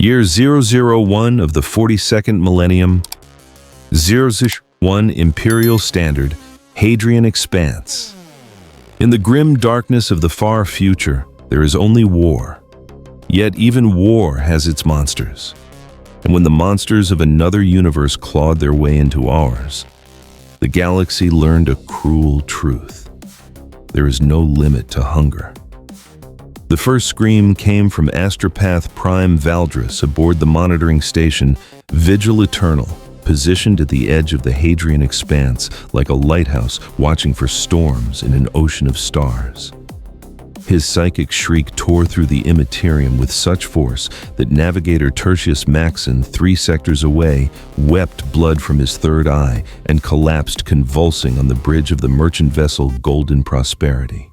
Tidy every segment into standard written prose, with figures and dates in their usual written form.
Year 001 of the 42nd millennium, 001 Imperial Standard, Hadrian Expanse. In the grim darkness of the far future, there is only war. Yet even war has its monsters. And when the monsters of another universe clawed their way into ours, the galaxy learned a cruel truth. There is no limit to hunger. The first scream came from Astropath Prime Valdris aboard the monitoring station Vigil Eternal, positioned at the edge of the Hadrian Expanse like a lighthouse watching for storms in an ocean of stars. His psychic shriek tore through the Imperium with such force that Navigator Tertius Maxon, 3 sectors away, wept blood from his third eye and collapsed convulsing on the bridge of the merchant vessel Golden Prosperity.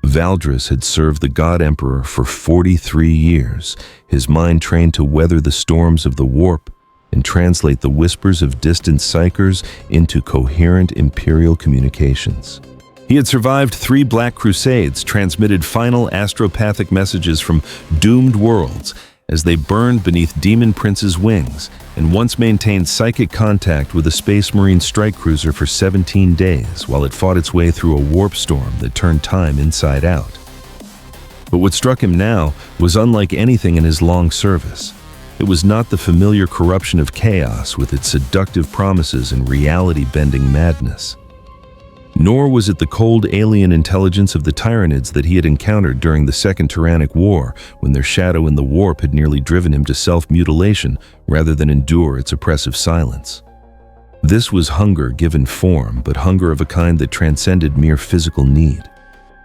Valdris had served the God Emperor for 43 years, his mind trained to weather the storms of the warp and translate the whispers of distant psychers into coherent Imperial communications. He had survived 3 Black Crusades, transmitted final astropathic messages from doomed worlds as they burned beneath Demon Prince's wings, and once maintained psychic contact with a Space Marine strike cruiser for 17 days while it fought its way through a warp storm that turned time inside out. But what struck him now was unlike anything in his long service. It was not the familiar corruption of chaos with its seductive promises and reality-bending madness. Nor was it the cold alien intelligence of the Tyranids that he had encountered during the Second Tyrannic War, when their shadow in the warp had nearly driven him to self-mutilation rather than endure its oppressive silence. This was hunger given form, but hunger of a kind that transcended mere physical need.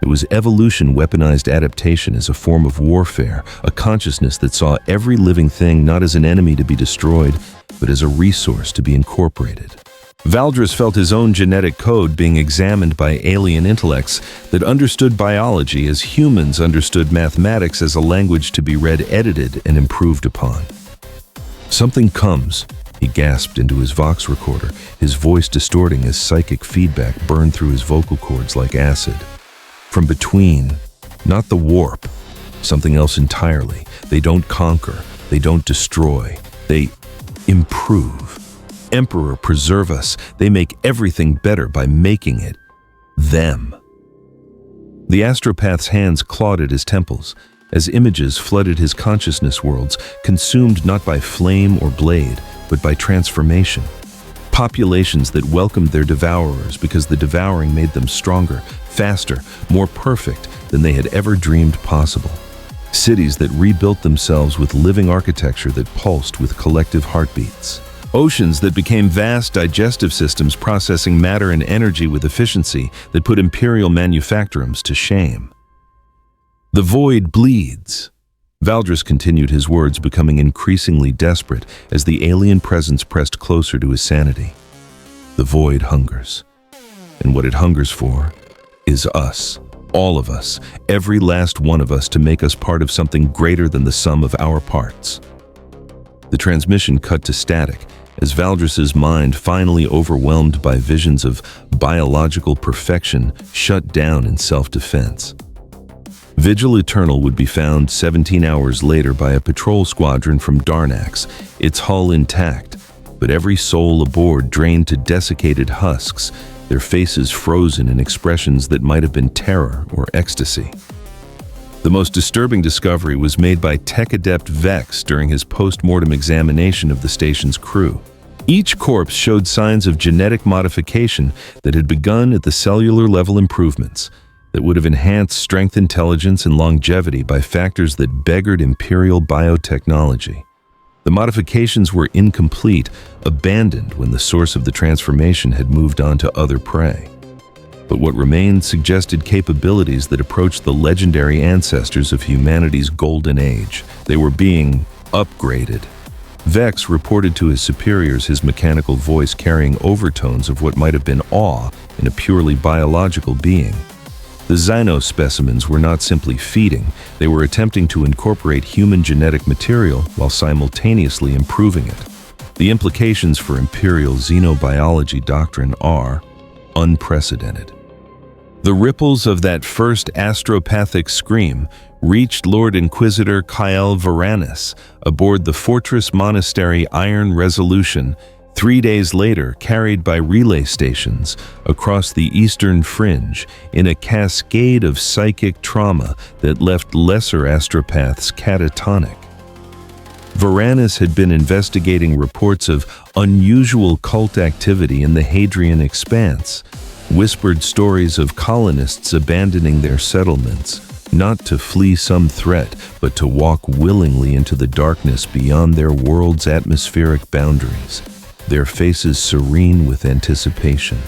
It was evolution weaponized adaptation as a form of warfare, a consciousness that saw every living thing not as an enemy to be destroyed, but as a resource to be incorporated. Valdris felt his own genetic code being examined by alien intellects that understood biology as humans understood mathematics as a language to be read, edited, and improved upon. "Something comes," he gasped into his Vox recorder, his voice distorting as psychic feedback burned through his vocal cords like acid. "From between, not the warp, something else entirely. They don't conquer, they don't destroy, they improve. Emperor, preserve us. They make everything better by making it them." The astropath's hands clawed at his temples as images flooded his consciousness worlds, consumed not by flame or blade, but by transformation. Populations that welcomed their devourers because the devouring made them stronger, faster, more perfect than they had ever dreamed possible. Cities that rebuilt themselves with living architecture that pulsed with collective heartbeats. Oceans that became vast digestive systems processing matter and energy with efficiency that put imperial manufactorums to shame. "The void bleeds." Valdris continued his words, becoming increasingly desperate as the alien presence pressed closer to his sanity. "The void hungers. And what it hungers for is us. All of us, every last one of us, to make us part of something greater than the sum of our parts." The transmission cut to static as Valdris's mind, finally overwhelmed by visions of biological perfection, shut down in self-defense. Vigil Eternal would be found 17 hours later by a patrol squadron from Darnax, its hull intact, but every soul aboard drained to desiccated husks, their faces frozen in expressions that might have been terror or ecstasy. The most disturbing discovery was made by tech adept Vex during his post-mortem examination of the station's crew. Each corpse showed signs of genetic modification that had begun at the cellular level improvements that would have enhanced strength, intelligence, and longevity by factors that beggared Imperial biotechnology. The modifications were incomplete, abandoned when the source of the transformation had moved on to other prey. But what remained suggested capabilities that approached the legendary ancestors of humanity's golden age. They were being upgraded. Vex reported to his superiors, his mechanical voice carrying overtones of what might have been awe in a purely biological being. The Xyno specimens were not simply feeding, they were attempting to incorporate human genetic material while simultaneously improving it. The implications for Imperial xenobiology doctrine are unprecedented. The ripples of that first astropathic scream reached Lord Inquisitor Kyle Varanus aboard the Fortress Monastery Iron Resolution 3 days later, carried by relay stations across the eastern fringe in a cascade of psychic trauma that left lesser astropaths catatonic. Varanus had been investigating reports of unusual cult activity in the Hadrian Expanse, whispered stories of colonists abandoning their settlements, not to flee some threat, but to walk willingly into the darkness beyond their world's atmospheric boundaries, their faces serene with anticipation.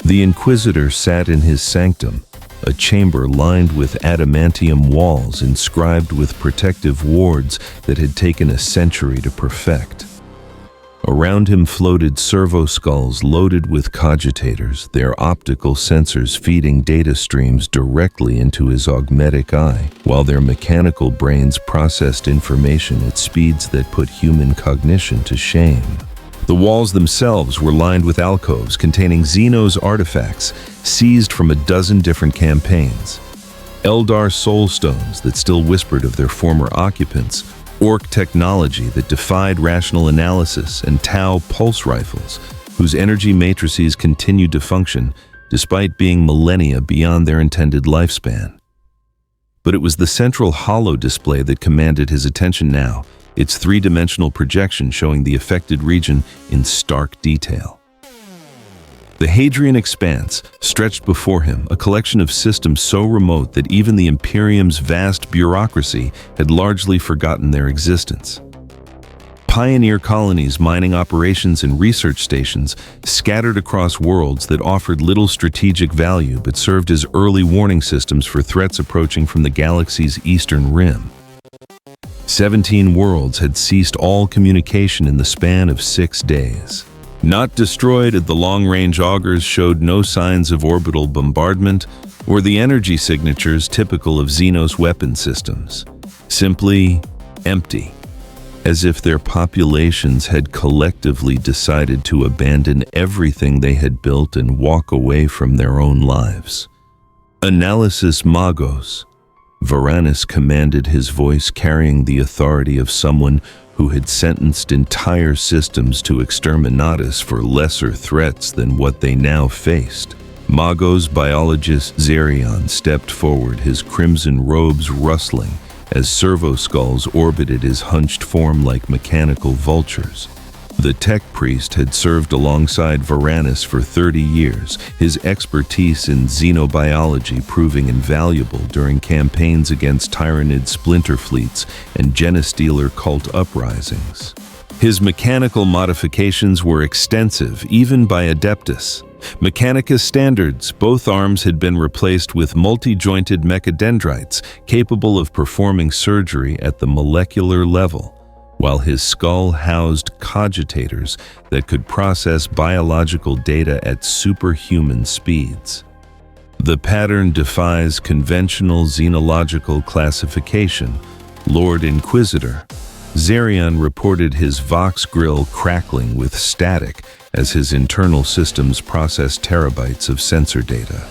The Inquisitor sat in his sanctum, a chamber lined with adamantium walls inscribed with protective wards that had taken a century to perfect. Around him floated servo skulls loaded with cogitators, their optical sensors feeding data streams directly into his augmetic eye, while their mechanical brains processed information at speeds that put human cognition to shame. The walls themselves were lined with alcoves containing Xenos artifacts seized from a dozen different campaigns. Eldar soulstones that still whispered of their former occupants, orc technology that defied rational analysis, and Tau pulse rifles, whose energy matrices continued to function despite being millennia beyond their intended lifespan. But it was the central holo display that commanded his attention now, its three-dimensional projection showing the affected region in stark detail. The Hadrian Expanse stretched before him, a collection of systems so remote that even the Imperium's vast bureaucracy had largely forgotten their existence. Pioneer colonies, mining operations, and research stations scattered across worlds that offered little strategic value but served as early warning systems for threats approaching from the galaxy's eastern rim. 17 worlds had ceased all communication in the span of 6 days. Not destroyed, the long-range augers showed no signs of orbital bombardment or the energy signatures typical of Xenos weapon systems. Simply empty, as if their populations had collectively decided to abandon everything they had built and walk away from their own lives. Analysis Magos. Varanus commanded, his voice carrying the authority of someone who had sentenced entire systems to exterminatus for lesser threats than what they now faced. Magos biologist Zerion stepped forward, his crimson robes rustling as servo skulls orbited his hunched form like mechanical vultures. The tech priest had served alongside Varanus for 30 years, his expertise in xenobiology proving invaluable during campaigns against Tyranid splinter fleets and Genestealer cult uprisings. His mechanical modifications were extensive, even by Adeptus. Mechanicus standards, both arms had been replaced with multi-jointed mechadendrites capable of performing surgery at the molecular level, while his skull housed cogitators that could process biological data at superhuman speeds. The pattern defies conventional xenological classification, Lord Inquisitor. Zerion reported his Vox grill crackling with static as his internal systems processed terabytes of sensor data.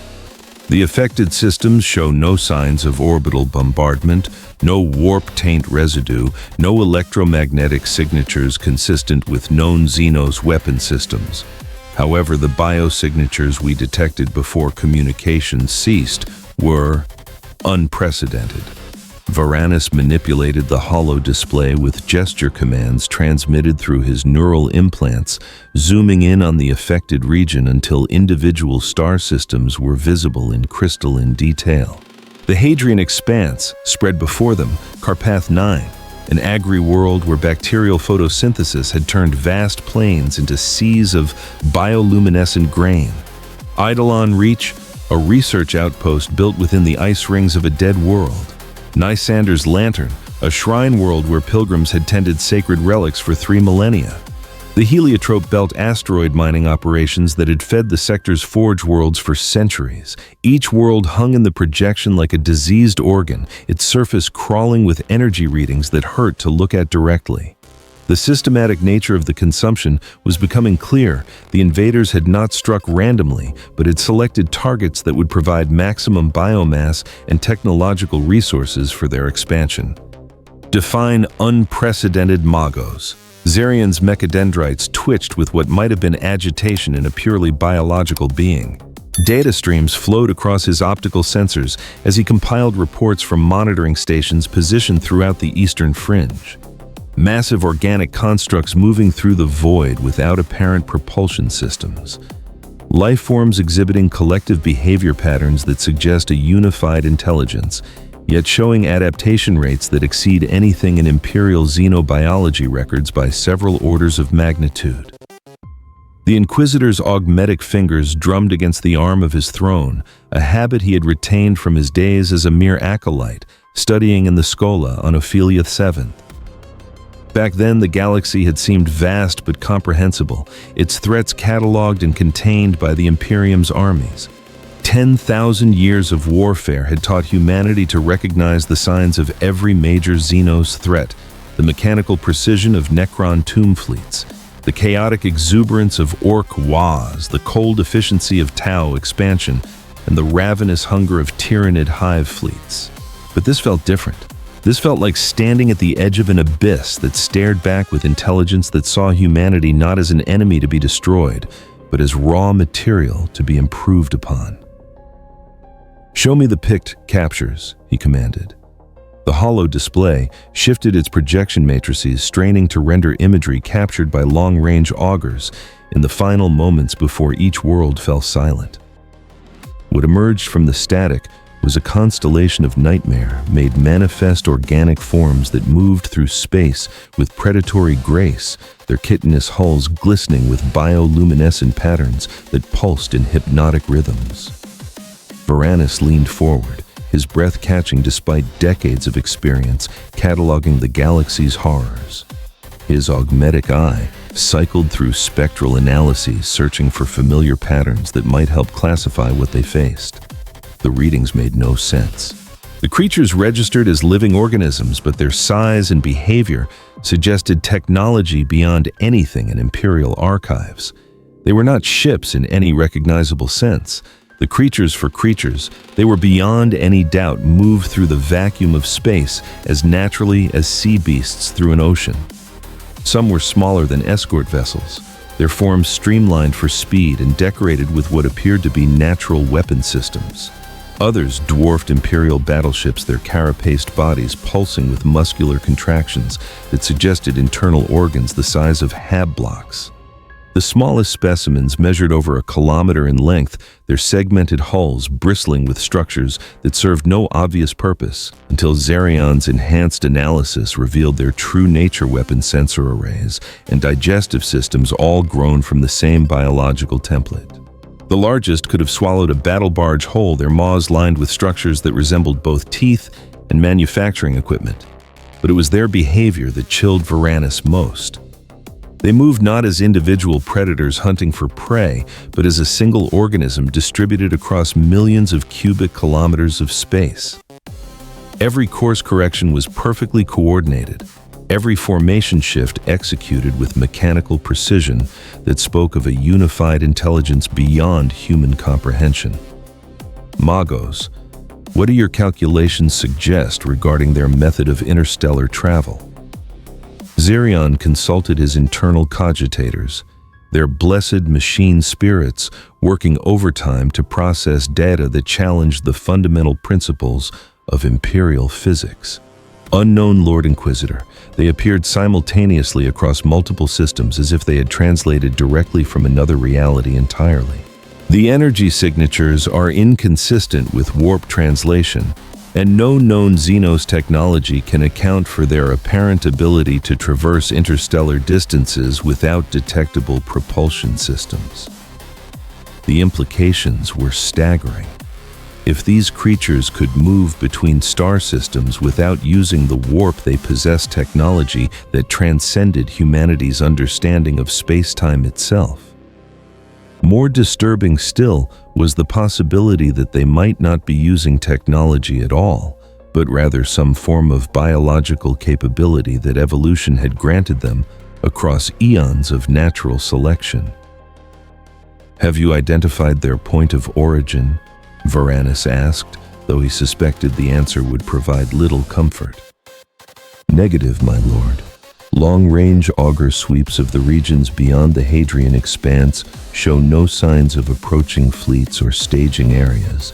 The affected systems show no signs of orbital bombardment, no warp taint residue, no electromagnetic signatures consistent with known Xenos weapon systems. However, the biosignatures we detected before communication ceased were unprecedented. Varanus manipulated the holo display with gesture commands transmitted through his neural implants, zooming in on the affected region until individual star systems were visible in crystalline detail. The Hadrian Expanse spread before them, Carpath 9, an agri-world where bacterial photosynthesis had turned vast plains into seas of bioluminescent grain. Eidolon Reach, a research outpost built within the ice rings of a dead world. Nisander's Lantern, a shrine world where pilgrims had tended sacred relics for 3 millennia. The Heliotrope Belt asteroid mining operations that had fed the sector's forge worlds for centuries. Each world hung in the projection like a diseased organ, its surface crawling with energy readings that hurt to look at directly. The systematic nature of the consumption was becoming clear. The invaders had not struck randomly, but had selected targets that would provide maximum biomass and technological resources for their expansion. Define unprecedented magos. Zerion's mechadendrites twitched with what might have been agitation in a purely biological being. Data streams flowed across his optical sensors as he compiled reports from monitoring stations positioned throughout the eastern fringe. Massive organic constructs moving through the void without apparent propulsion systems. Life forms exhibiting collective behavior patterns that suggest a unified intelligence, yet showing adaptation rates that exceed anything in Imperial xenobiology records by several orders of magnitude. The Inquisitor's augmetic fingers drummed against the arm of his throne, a habit he had retained from his days as a mere acolyte, studying in the Schola on Ophelia VII. Back then, the galaxy had seemed vast but comprehensible, its threats catalogued and contained by the Imperium's armies. 10,000 years of warfare had taught humanity to recognize the signs of every major Xenos threat, the mechanical precision of Necron tomb fleets, the chaotic exuberance of Orc Waz, the cold efficiency of Tau expansion, and the ravenous hunger of Tyrannid hive fleets. But this felt different. This felt like standing at the edge of an abyss that stared back with intelligence that saw humanity not as an enemy to be destroyed, but as raw material to be improved upon. "Show me the picked captures," he commanded. The hollow display shifted its projection matrices, straining to render imagery captured by long-range augers in the final moments before each world fell silent. What emerged from the static was a constellation of nightmare-made manifest organic forms that moved through space with predatory grace, their chitinous hulls glistening with bioluminescent patterns that pulsed in hypnotic rhythms. Varanus leaned forward, his breath catching despite decades of experience, cataloging the galaxy's horrors. His augmetic eye cycled through spectral analyses, searching for familiar patterns that might help classify what they faced. The readings made no sense. The creatures registered as living organisms, but their size and behavior suggested technology beyond anything in Imperial archives. They were not ships in any recognizable sense. The creatures for creatures, they were beyond any doubt moved through the vacuum of space as naturally as sea beasts through an ocean. Some were smaller than escort vessels, their forms streamlined for speed and decorated with what appeared to be natural weapon systems. Others dwarfed Imperial battleships, their carapaced bodies pulsing with muscular contractions that suggested internal organs the size of hab blocks. The smallest specimens measured over a kilometer in length, their segmented hulls bristling with structures that served no obvious purpose, until Zerion's enhanced analysis revealed their true nature weapon sensor arrays and digestive systems all grown from the same biological template. The largest could have swallowed a battle barge whole, their maws lined with structures that resembled both teeth and manufacturing equipment. But it was their behavior that chilled Varanus most. They moved not as individual predators hunting for prey, but as a single organism distributed across millions of cubic kilometers of space. Every course correction was perfectly coordinated, every formation shift executed with mechanical precision that spoke of a unified intelligence beyond human comprehension. Magos, what do your calculations suggest regarding their method of interstellar travel? Zerion consulted his internal cogitators, their blessed machine spirits working overtime to process data that challenged the fundamental principles of Imperial physics. Unknown Lord Inquisitor, they appeared simultaneously across multiple systems as if they had translated directly from another reality entirely. The energy signatures are inconsistent with warp translation, and no known Xenos technology can account for their apparent ability to traverse interstellar distances without detectable propulsion systems. The implications were staggering. If these creatures could move between star systems without using the warp, they possessed technology that transcended humanity's understanding of space-time itself. More disturbing still was the possibility that they might not be using technology at all, but rather some form of biological capability that evolution had granted them across eons of natural selection. "Have you identified their point of origin?" Varanus asked, though he suspected the answer would provide little comfort. "Negative, my lord. Long-range auger sweeps of the regions beyond the Hadrian Expanse show no signs of approaching fleets or staging areas.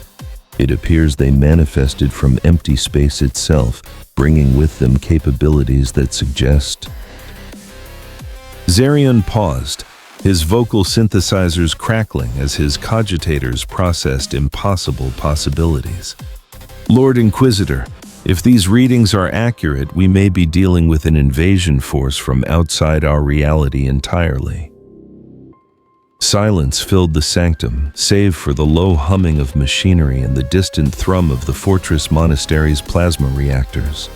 It appears they manifested from empty space itself, bringing with them capabilities that suggest..." Zerion paused, his vocal synthesizers crackling as his cogitators processed impossible possibilities. "Lord Inquisitor, if these readings are accurate, we may be dealing with an invasion force from outside our reality entirely." Silence filled the sanctum, save for the low humming of machinery and the distant thrum of the fortress monastery's plasma reactors.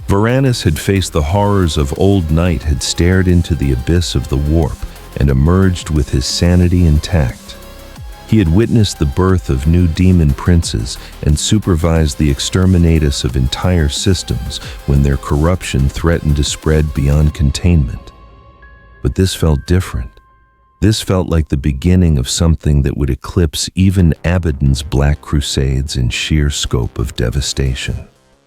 Varanus had faced the horrors of old night, had stared into the abyss of the warp, and emerged with his sanity intact. He had witnessed the birth of new demon princes and supervised the exterminatus of entire systems when their corruption threatened to spread beyond containment. But this felt different. This felt like the beginning of something that would eclipse even Abaddon's Black Crusades in sheer scope of devastation.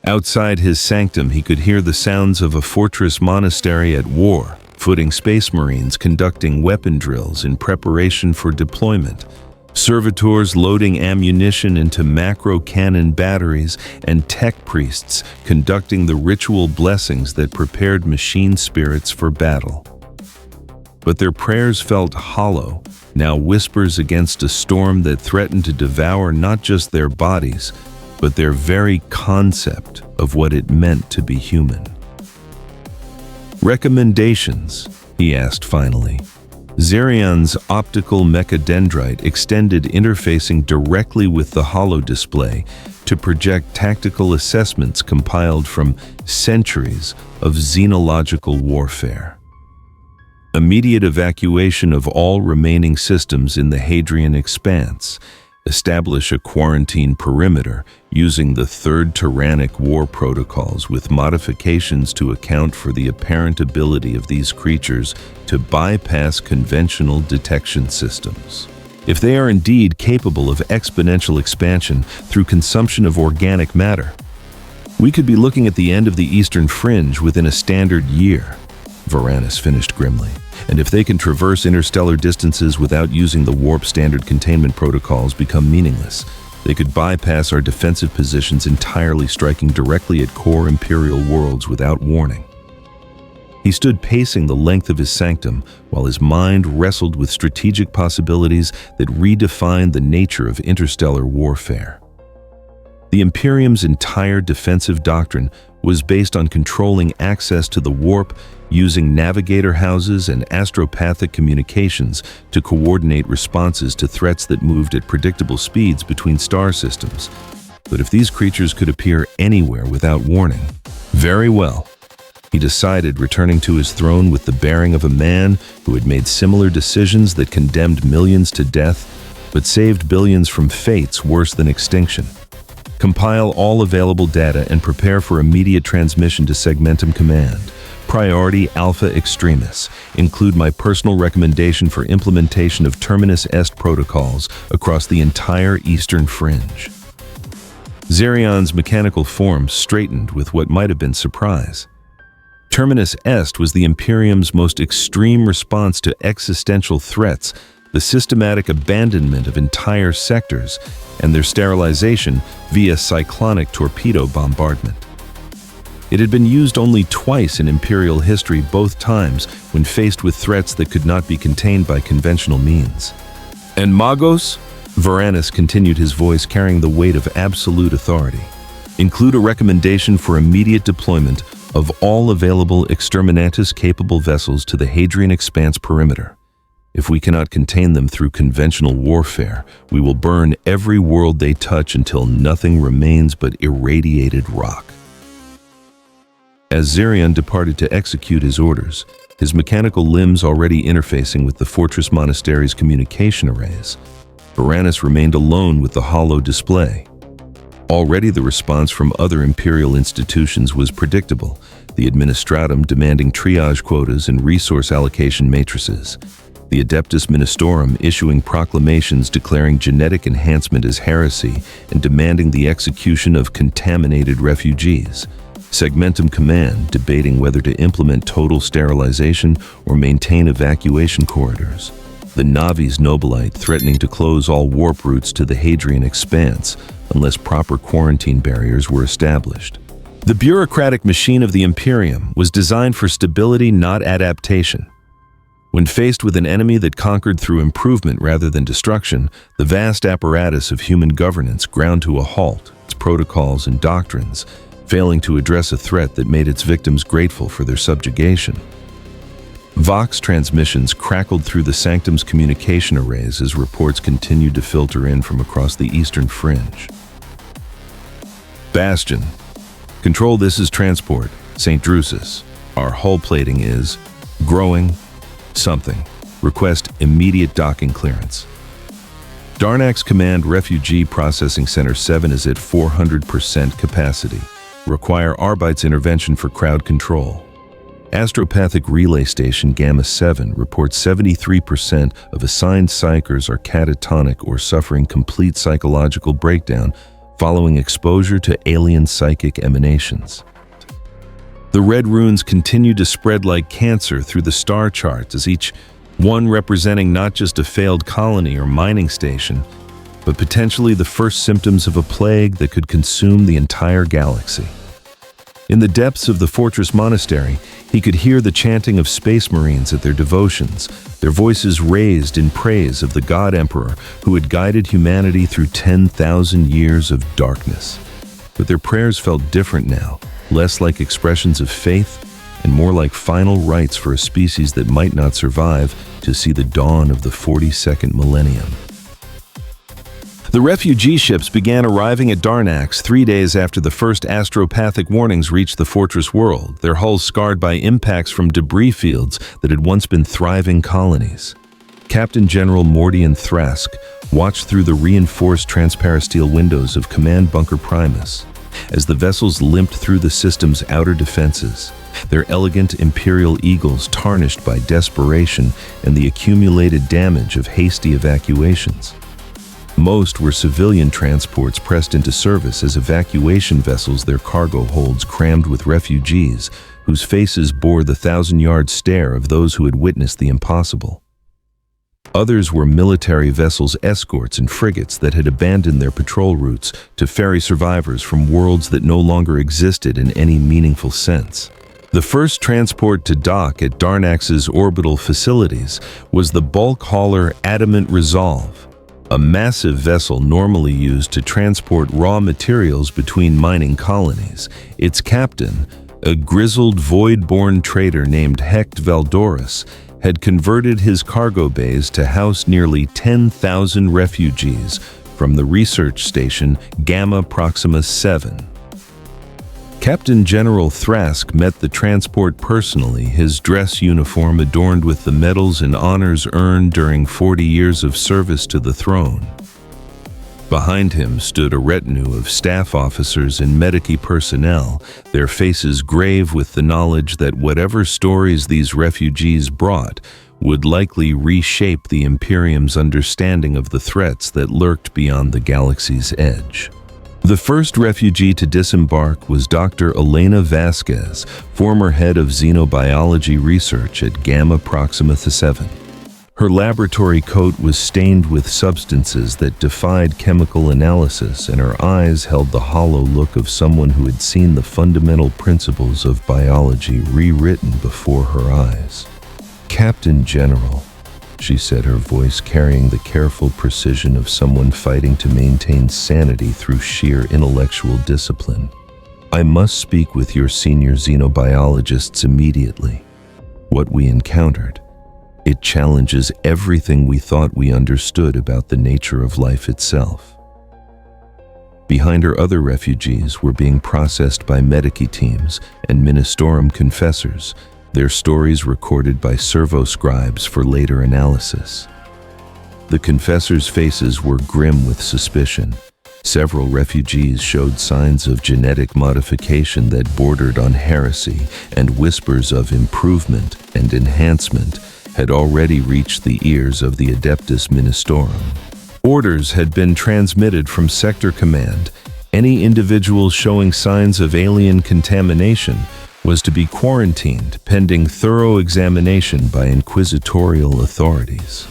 Outside his sanctum, he could hear the sounds of a fortress monastery at war, footing space marines conducting weapon drills in preparation for deployment, servitors loading ammunition into macro-cannon batteries, and tech priests conducting the ritual blessings that prepared machine spirits for battle. But their prayers felt hollow, now whispers against a storm that threatened to devour not just their bodies, but their very concept of what it meant to be human. "Recommendations?" he asked finally. Zerion's optical mechadendrite extended, interfacing directly with the holo display to project tactical assessments compiled from centuries of xenological warfare. "Immediate evacuation of all remaining systems in the Hadrian Expanse. Establish a quarantine perimeter using the Third Tyrannic War protocols with modifications to account for the apparent ability of these creatures to bypass conventional detection systems. If they are indeed capable of exponential expansion through consumption of organic matter, we could be looking at the end of the Eastern Fringe within a standard year," Varanus finished grimly. "And if they can traverse interstellar distances without using the warp standard containment protocols, become meaningless, they could bypass our defensive positions entirely, striking directly at core Imperial worlds without warning." He stood pacing the length of his sanctum while his mind wrestled with strategic possibilities that redefined the nature of interstellar warfare. The Imperium's entire defensive doctrine was based on controlling access to the warp, using navigator houses and astropathic communications to coordinate responses to threats that moved at predictable speeds between star systems. But if these creatures could appear anywhere without warning, very well, he decided, returning to his throne with the bearing of a man who had made similar decisions that condemned millions to death, but saved billions from fates worse than extinction. Compile all available data and prepare for immediate transmission to Segmentum Command. Priority Alpha Extremis. Include my personal recommendation for implementation of Terminus Est protocols across the entire Eastern Fringe. Zerion's mechanical form straightened with what might have been surprise. Terminus Est was the Imperium's most extreme response to existential threats, the systematic abandonment of entire sectors, and their sterilization via cyclonic torpedo bombardment. It had been used only twice in Imperial history, both times when faced with threats that could not be contained by conventional means. "And Magos?" Varanus continued, his voice carrying the weight of absolute authority. "Include a recommendation for immediate deployment of all available exterminatus-capable vessels to the Hadrian Expanse perimeter. If we cannot contain them through conventional warfare, we will burn every world they touch until nothing remains but irradiated rock." As Zerion departed to execute his orders, his mechanical limbs already interfacing with the Fortress Monastery's communication arrays, Varanus remained alone with the holo display. Already the response from other imperial institutions was predictable, the Administratum demanding triage quotas and resource allocation matrices, the Adeptus Ministorum issuing proclamations declaring genetic enhancement as heresy and demanding the execution of contaminated refugees, Segmentum Command debating whether to implement total sterilization or maintain evacuation corridors, the Navis Nobilite threatening to close all warp routes to the Hadrian Expanse unless proper quarantine barriers were established. The bureaucratic machine of the Imperium was designed for stability, not adaptation. When faced with an enemy that conquered through improvement rather than destruction, the vast apparatus of human governance ground to a halt, its protocols and doctrines, failing to address a threat that made its victims grateful for their subjugation. Vox transmissions crackled through the Sanctum's communication arrays as reports continued to filter in from across the eastern fringe. Bastion. Control, this is transport. St. Drusus. Our hull plating is growing something. Request immediate docking clearance. Darnax Command Refugee Processing Center 7 is at 400% capacity. Require Arbite's intervention for crowd control. Astropathic Relay Station Gamma 7 reports 73% of assigned psychers are catatonic or suffering complete psychological breakdown following exposure to alien psychic emanations. The red runes continue to spread like cancer through the star charts, as each one representing not just a failed colony or mining station, but potentially the first symptoms of a plague that could consume the entire galaxy. In the depths of the fortress monastery, he could hear the chanting of space marines at their devotions, their voices raised in praise of the God Emperor who had guided humanity through 10,000 years of darkness. But their prayers felt different now, less like expressions of faith and more like final rites for a species that might not survive to see the dawn of the 42nd millennium. The refugee ships began arriving at Darnax 3 days after the first astropathic warnings reached the fortress world, their hulls scarred by impacts from debris fields that had once been thriving colonies. Captain General Mordian Thrask watched through the reinforced transparasteel windows of Command Bunker Primus as the vessels limped through the system's outer defenses, their elegant Imperial eagles tarnished by desperation and the accumulated damage of hasty evacuations. Most were civilian transports pressed into service as evacuation vessels, their cargo holds crammed with refugees whose faces bore the 1,000-yard stare of those who had witnessed the impossible. Others were military vessels, escorts, and frigates that had abandoned their patrol routes to ferry survivors from worlds that no longer existed in any meaningful sense. The first transport to dock at Darnax's orbital facilities was the bulk hauler Adamant Resolve, a massive vessel normally used to transport raw materials between mining colonies. Its captain, a grizzled void-born trader named Hecht Valdoris, had converted his cargo bays to house nearly 10,000 refugees from the research station Gamma Proxima 7. Captain General Thrask met the transport personally, his dress uniform adorned with the medals and honors earned during 40 years of service to the throne. Behind him stood a retinue of staff officers and medici personnel, their faces grave with the knowledge that whatever stories these refugees brought would likely reshape the Imperium's understanding of the threats that lurked beyond the galaxy's edge. The first refugee to disembark was Dr. Elena Vasquez, former head of xenobiology research at Gamma Proxima 7. Her laboratory coat was stained with substances that defied chemical analysis, and her eyes held the hollow look of someone who had seen the fundamental principles of biology rewritten before her eyes. "Captain General," she said, her voice carrying the careful precision of someone fighting to maintain sanity through sheer intellectual discipline. "I must speak with your senior xenobiologists immediately. What we encountered, it challenges everything we thought we understood about the nature of life itself." Behind her, other refugees were being processed by medici teams and Ministorum confessors, their stories recorded by servo-scribes for later analysis. The confessors' faces were grim with suspicion, Several refugees showed signs of genetic modification that bordered on heresy, and whispers of improvement and enhancement had already reached the ears of the Adeptus Ministorum. Orders had been transmitted from Sector Command. Any individual showing signs of alien contamination was to be quarantined pending thorough examination by inquisitorial authorities.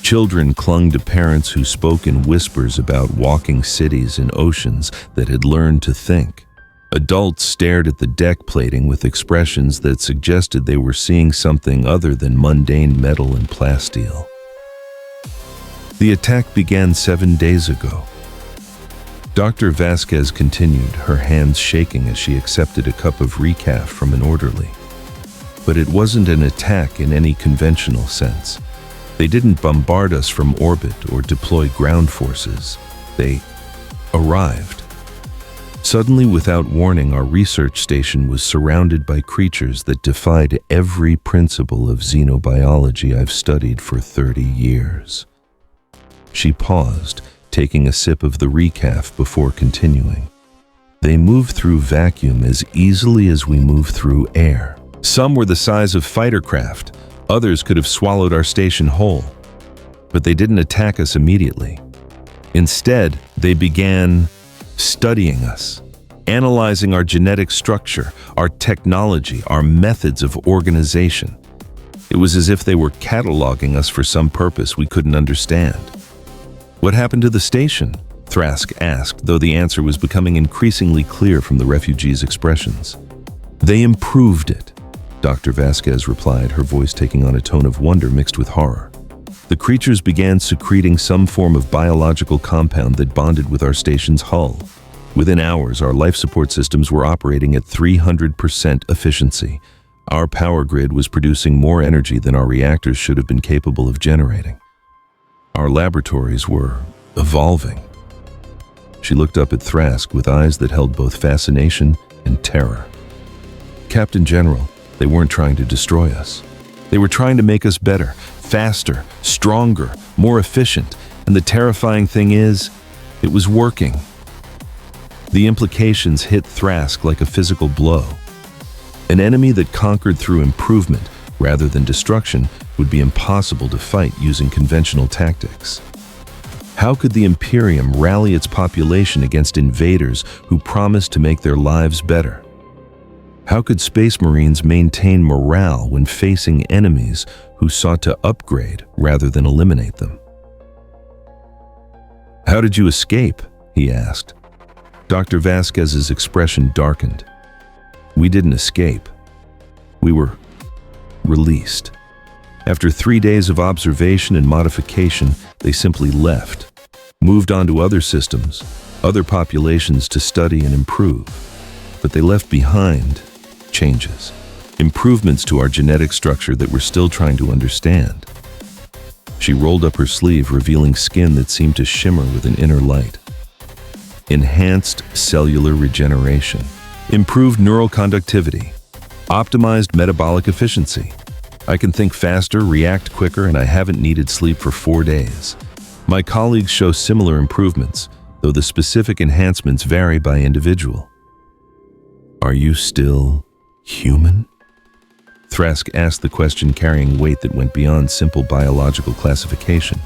Children clung to parents who spoke in whispers about walking cities and oceans that had learned to think. Adults stared at the deck plating with expressions that suggested they were seeing something other than mundane metal and plasteel. The attack began 7 days ago. Dr. Vasquez continued, her hands shaking as she accepted a cup of recaf from an orderly. But it wasn't an attack in any conventional sense. They didn't bombard us from orbit or deploy ground forces. They arrived. Suddenly, without warning, our research station was surrounded by creatures that defied every principle of xenobiology I've studied for 30 years. She paused, taking a sip of the recaf before continuing. They move through vacuum as easily as we move through air. Some were the size of fighter craft. Others could have swallowed our station whole. But they didn't attack us immediately. Instead, they began studying us, analyzing our genetic structure, our technology, our methods of organization. It was as if they were cataloging us for some purpose we couldn't understand. "What happened to the station?" Thrask asked, though the answer was becoming increasingly clear from the refugees' expressions. "They improved it," Dr. Vasquez replied, her voice taking on a tone of wonder mixed with horror. "The creatures began secreting some form of biological compound that bonded with our station's hull. Within hours, our life support systems were operating at 300% efficiency. Our power grid was producing more energy than our reactors should have been capable of generating. Our laboratories were evolving." She looked up at Thrask with eyes that held both fascination and terror. "Captain General, they weren't trying to destroy us. They were trying to make us better, faster, stronger, more efficient, and the terrifying thing is, it was working." The implications hit Thrask like a physical blow. An enemy that conquered through improvement rather than destruction would be impossible to fight using conventional tactics. How could the Imperium rally its population against invaders who promised to make their lives better? How could Space Marines maintain morale when facing enemies who sought to upgrade rather than eliminate them? "How did you escape?" he asked. Dr. Vasquez's expression darkened. "We didn't escape. We were released. After 3 days of observation and modification, they simply left, moved on to other systems, other populations to study and improve. But they left behind changes, improvements to our genetic structure that we're still trying to understand." She rolled up her sleeve, revealing skin that seemed to shimmer with an inner light. "Enhanced cellular regeneration, improved neural conductivity, optimized metabolic efficiency. I can think faster, react quicker, and I haven't needed sleep for 4 days. My colleagues show similar improvements, though the specific enhancements vary by individual." "Are you still human?" Thrask asked the question, carrying weight that went beyond simple biological classification.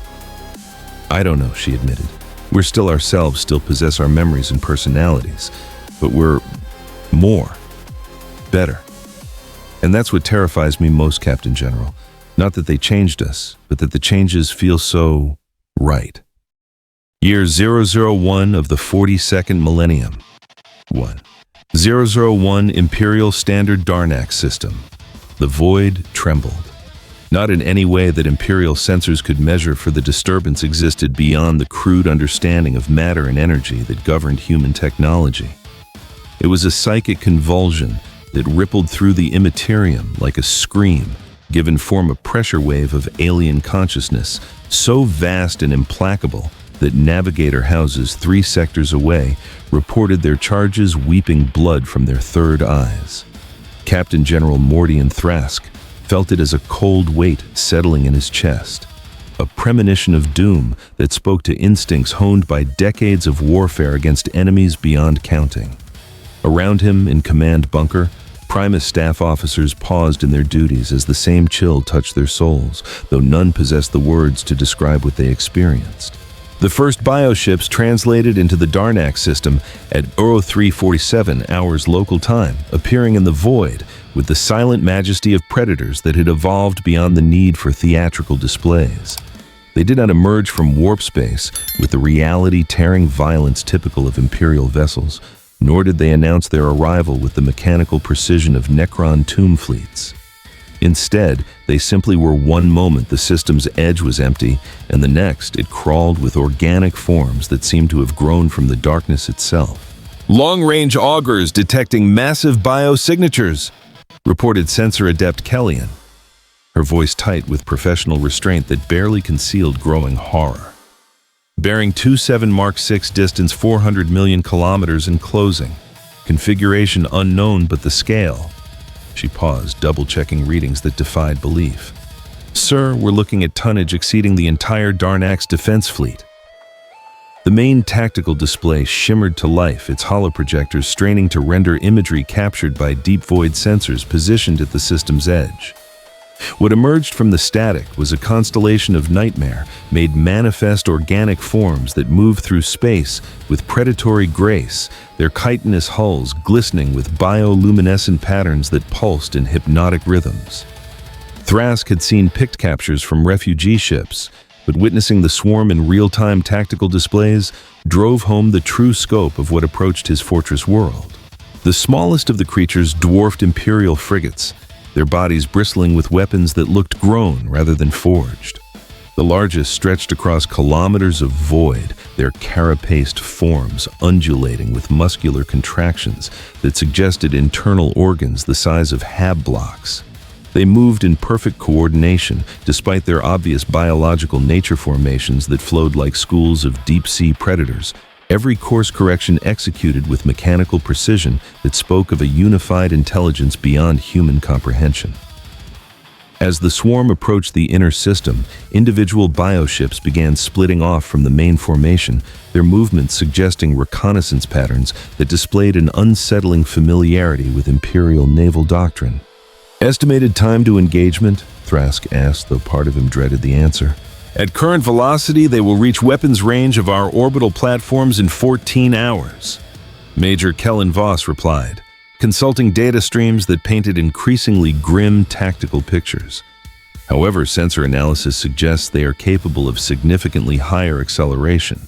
"I don't know," she admitted. "We're still ourselves, still possess our memories and personalities, but we're more, better. And that's what terrifies me most, Captain General. Not that they changed us, but that the changes feel so right." Year 001 of the 42nd Millennium. 1. 001 Imperial Standard Darnak System. The void trembled. Not in any way that Imperial sensors could measure, for the disturbance existed beyond the crude understanding of matter and energy that governed human technology. It was a psychic convulsion that rippled through the Imperium like a scream, given form a pressure wave of alien consciousness, so vast and implacable that Navigator houses 3 sectors away reported their charges weeping blood from their third eyes. Captain General Mordian Thrask felt it as a cold weight settling in his chest. a premonition of doom that spoke to instincts honed by decades of warfare against enemies beyond counting. Around him, in command bunker, Primus staff officers paused in their duties as the same chill touched their souls, though none possessed the words to describe what they experienced. The first bioships translated into the Darnak system at 0347 hours local time, appearing in the void with the silent majesty of predators that had evolved beyond the need for theatrical displays. They did not emerge from warp space with the reality-tearing violence typical of Imperial vessels, nor did they announce their arrival with the mechanical precision of Necron tomb fleets. Instead, they simply were one moment the system's edge was empty, and the next it crawled with organic forms that seemed to have grown from the darkness itself. Long-range augurs detecting massive biosignatures, reported Sensor Adept Kellyan, her voice tight with professional restraint that barely concealed growing horror. Bearing 27 Mark 6 distance 400 million kilometers and closing. Configuration unknown, but the scale. She paused, double-checking readings that defied belief. Sir, we're looking at tonnage exceeding the entire Darnak's defense fleet. The main tactical display shimmered to life, its holoprojectors straining to render imagery captured by deep void sensors positioned at the system's edge. What emerged from the static was a constellation of nightmare-made manifest organic forms that moved through space with predatory grace, their chitinous hulls glistening with bioluminescent patterns that pulsed in hypnotic rhythms. Thrask had seen pict captures from refugee ships, but witnessing the swarm in real-time tactical displays drove home the true scope of what approached his fortress world. The smallest of the creatures dwarfed Imperial frigates, their bodies bristling with weapons that looked grown rather than forged. The largest stretched across kilometers of void, their carapaced forms undulating with muscular contractions that suggested internal organs the size of hab blocks. They moved in perfect coordination, despite their obvious biological nature formations that flowed like schools of deep-sea predators, every course correction executed with mechanical precision that spoke of a unified intelligence beyond human comprehension. As the swarm approached the inner system, individual bioships began splitting off from the main formation, their movements suggesting reconnaissance patterns that displayed an unsettling familiarity with Imperial naval doctrine. Estimated time to engagement? Thrask asked, though part of him dreaded the answer. At current velocity, they will reach weapons range of our orbital platforms in 14 hours. Major Kellen Voss replied, consulting data streams that painted increasingly grim tactical pictures. However, sensor analysis suggests they are capable of significantly higher acceleration.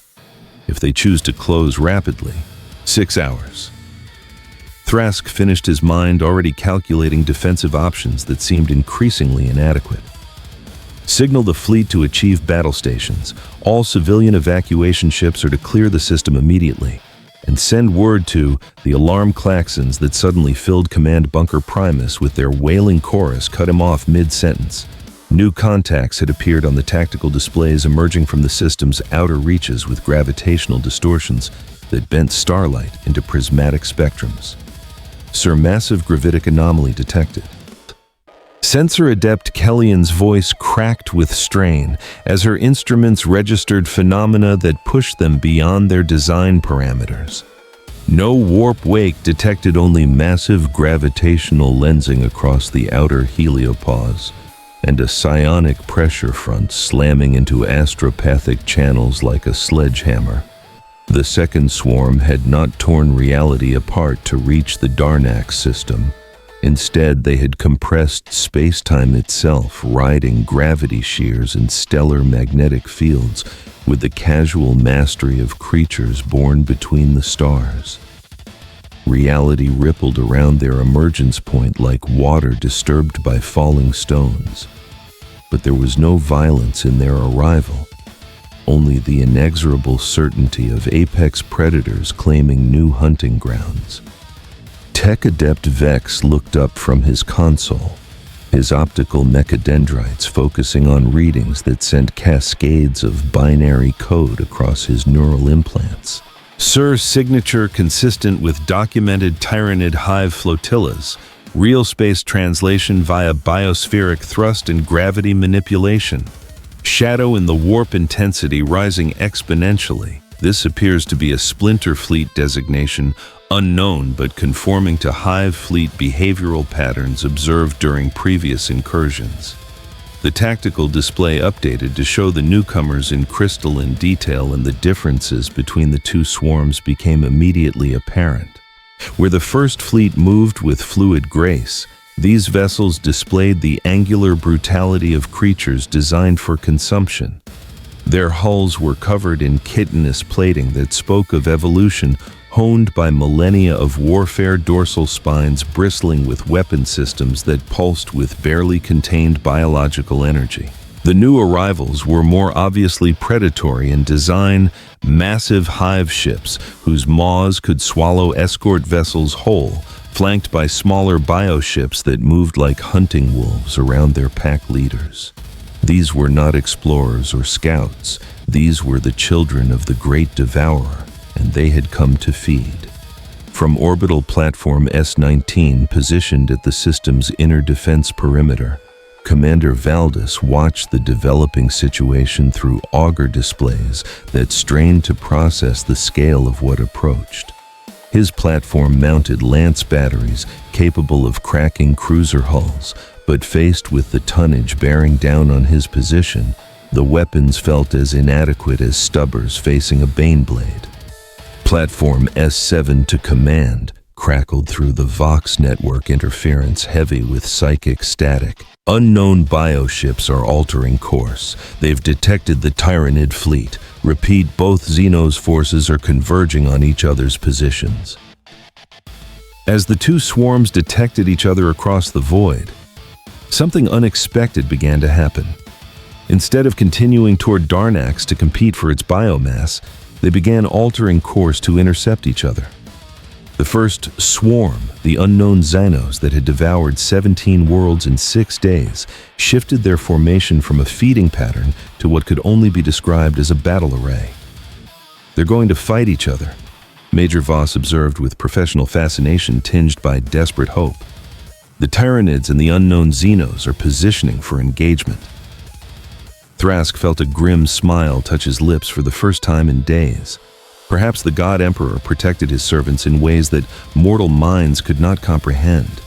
If they choose to close rapidly, 6 hours. Thrask finished his mind already calculating defensive options that seemed increasingly inadequate. Signal the fleet to achieve battle stations. All civilian evacuation ships are to clear the system immediately. And send word to the alarm klaxons that suddenly filled Command Bunker Primus with their wailing chorus cut him off mid-sentence. New contacts had appeared on the tactical displays emerging from the system's outer reaches with gravitational distortions that bent starlight into prismatic spectrums. Sir, massive gravitic anomaly detected. Sensor Adept Kellyan's voice cracked with strain as her instruments registered phenomena that pushed them beyond their design parameters. No warp wake detected, only massive gravitational lensing across the outer heliopause, and a psionic pressure front slamming into astropathic channels like a sledgehammer. The second swarm had not torn reality apart to reach the Darnak system. Instead, they had compressed space-time itself, riding gravity shears and stellar magnetic fields with the casual mastery of creatures born between the stars. Reality rippled around their emergence point like water disturbed by falling stones. But there was no violence in their arrival, only the inexorable certainty of apex predators claiming new hunting grounds. Tech Adept Vex looked up from his console, his optical mechadendrites focusing on readings that sent cascades of binary code across his neural implants. Sir, signature consistent with documented Tyranid hive flotillas, real space translation via biospheric thrust and gravity manipulation. shadow in the warp intensity rising exponentially. This appears to be a splinter fleet designation, unknown but conforming to hive fleet behavioral patterns observed during previous incursions. The tactical display updated to show the newcomers in crystalline detail, and the differences between the two swarms became immediately apparent. Where the first fleet moved with fluid grace, these vessels displayed the angular brutality of creatures designed for consumption. Their hulls were covered in chitinous plating that spoke of evolution, honed by millennia of warfare, dorsal spines bristling with weapon systems that pulsed with barely contained biological energy. The new arrivals were more obviously predatory in design, massive hive ships whose maws could swallow escort vessels whole, flanked by smaller bioships that moved like hunting wolves around their pack leaders. These were not explorers or scouts. These were the children of the Great Devourer, and they had come to feed. From orbital platform S-19 positioned at the system's inner defense perimeter, Commander Valdis watched the developing situation through auger displays that strained to process the scale of what approached. His platform mounted lance batteries capable of cracking cruiser hulls, but faced with the tonnage bearing down on his position, the weapons felt as inadequate as stubbers facing a baneblade. Platform S7 to command crackled through the Vox network interference heavy with psychic static. Unknown bioships are altering course. They've detected the Tyranid fleet. Repeat, both Xenos forces are converging on each other's positions. As the two swarms detected each other across the void, something unexpected began to happen. Instead of continuing toward Darnax to compete for its biomass, they began altering course to intercept each other. The first swarm, the unknown Xenos that had devoured 17 worlds in 6 days, shifted their formation from a feeding pattern to what could only be described as a battle array. They're going to fight each other, Major Voss observed with professional fascination tinged by desperate hope. The Tyranids and the unknown Xenos are positioning for engagement. Thrask felt a grim smile touch his lips for the first time in days. Perhaps the God Emperor protected his servants in ways that mortal minds could not comprehend.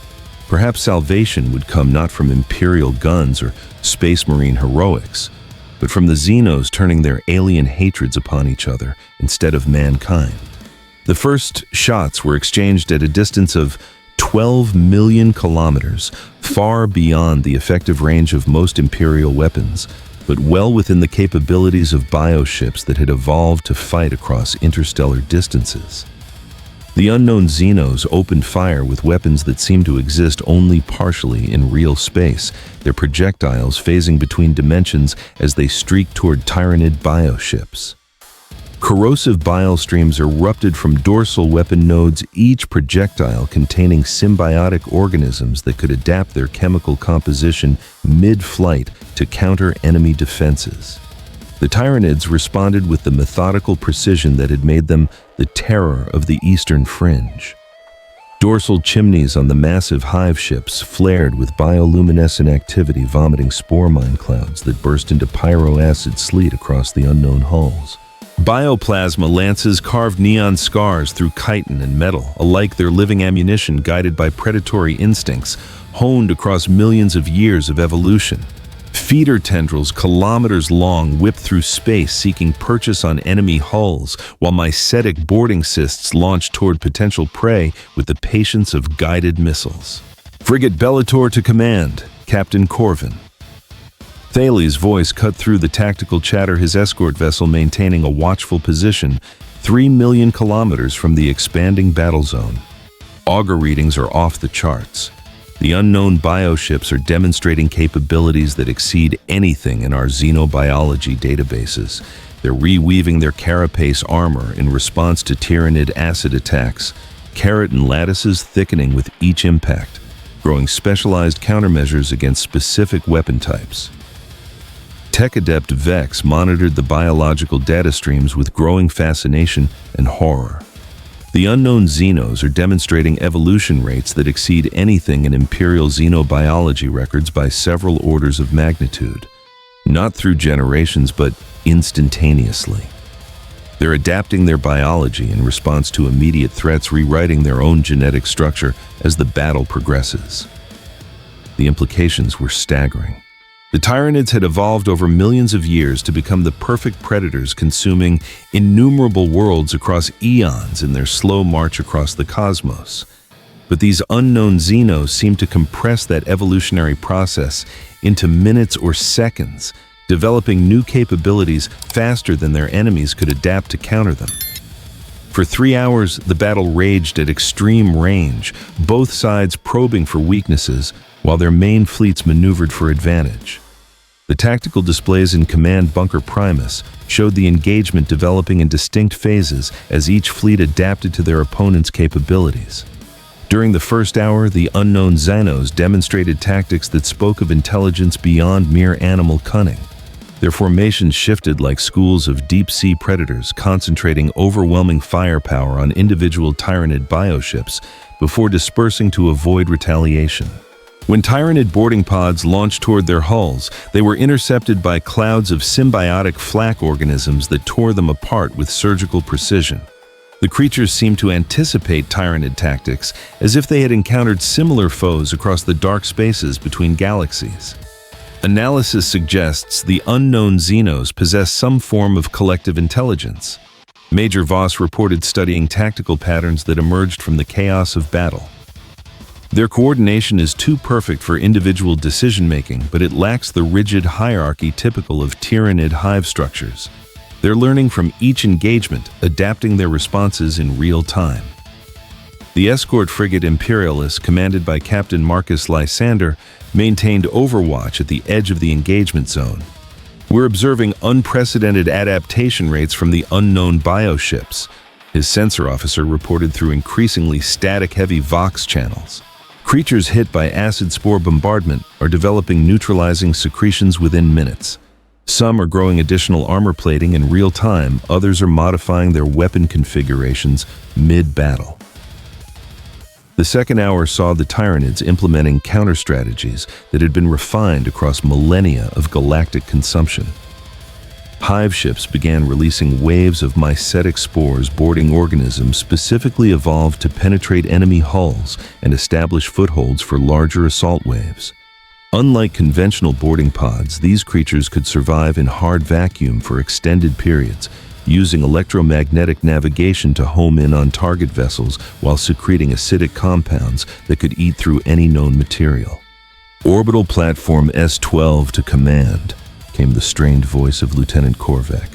Perhaps salvation would come not from Imperial guns or Space Marine heroics, but from the Xenos turning their alien hatreds upon each other instead of mankind. The first shots were exchanged at a distance of 12 million kilometers, far beyond the effective range of most Imperial weapons, but well within the capabilities of bioships that had evolved to fight across interstellar distances. The unknown Xenos opened fire with weapons that seemed to exist only partially in real space, their projectiles phasing between dimensions as they streaked toward Tyranid bioships. Corrosive bile streams erupted from dorsal weapon nodes, each projectile containing symbiotic organisms that could adapt their chemical composition mid-flight to counter enemy defenses. The Tyranids responded with the methodical precision that had made them the terror of the eastern fringe. Dorsal chimneys on the massive hive ships flared with bioluminescent activity, vomiting spore mine clouds that burst into pyroacid sleet across the unknown hulls. Bioplasma lances carved neon scars through chitin and metal, alike their living ammunition guided by predatory instincts, honed across millions of years of evolution. Feeder tendrils kilometers long whipped through space seeking purchase on enemy hulls, while mycetic boarding cysts launched toward potential prey with the patience of guided missiles. Frigate Bellator to command, Captain Corvin. Thales' voice cut through the tactical chatter, his escort vessel maintaining a watchful position 3 million kilometers from the expanding battle zone. Auger readings are off the charts. The unknown bioships are demonstrating capabilities that exceed anything in our xenobiology databases. They're reweaving their carapace armor in response to Tyranid acid attacks, keratin lattices thickening with each impact, growing specialized countermeasures against specific weapon types. Tech Adept Vex monitored the biological data streams with growing fascination and horror. The unknown Xenos are demonstrating evolution rates that exceed anything in Imperial xenobiology records by several orders of magnitude. not through generations, but instantaneously. They're adapting their biology in response to immediate threats, rewriting their own genetic structure as the battle progresses. The implications were staggering. The Tyranids had evolved over millions of years to become the perfect predators, consuming innumerable worlds across eons in their slow march across the cosmos. But these unknown Xenos seemed to compress that evolutionary process into minutes or seconds, developing new capabilities faster than their enemies could adapt to counter them. For 3 hours, the battle raged at extreme range, both sides probing for weaknesses, while their main fleets maneuvered for advantage. The tactical displays in Command Bunker Primus showed the engagement developing in distinct phases as each fleet adapted to their opponent's capabilities. During the first hour, the unknown Xenos demonstrated tactics that spoke of intelligence beyond mere animal cunning. Their formations shifted like schools of deep-sea predators, concentrating overwhelming firepower on individual Tyranid bioships before dispersing to avoid retaliation. When Tyranid boarding pods launched toward their hulls, they were intercepted by clouds of symbiotic flak organisms that tore them apart with surgical precision. The creatures seemed to anticipate Tyranid tactics, as if they had encountered similar foes across the dark spaces between galaxies. Analysis suggests the unknown Xenos possess some form of collective intelligence. Major Voss reported studying tactical patterns that emerged from the chaos of battle. Their coordination is too perfect for individual decision-making, but it lacks the rigid hierarchy typical of Tyranid hive structures. They're learning from each engagement, adapting their responses in real time. The escort frigate Imperialis, commanded by Captain Marcus Lysander, maintained overwatch at the edge of the engagement zone. We're observing unprecedented adaptation rates from the unknown bioships, his sensor officer reported through increasingly static-heavy Vox channels. Creatures hit by acid spore bombardment are developing neutralizing secretions within minutes. Some are growing additional armor plating in real time, others are modifying their weapon configurations mid-battle. The second hour saw the Tyranids implementing counter-strategies that had been refined across millennia of galactic consumption. Hive ships began releasing waves of mycetic spores, boarding organisms specifically evolved to penetrate enemy hulls and establish footholds for larger assault waves. Unlike conventional boarding pods, these creatures could survive in hard vacuum for extended periods, using electromagnetic navigation to home in on target vessels while secreting acidic compounds that could eat through any known material. Orbital Platform S-12 to command, came the strained voice of Lieutenant Korvac.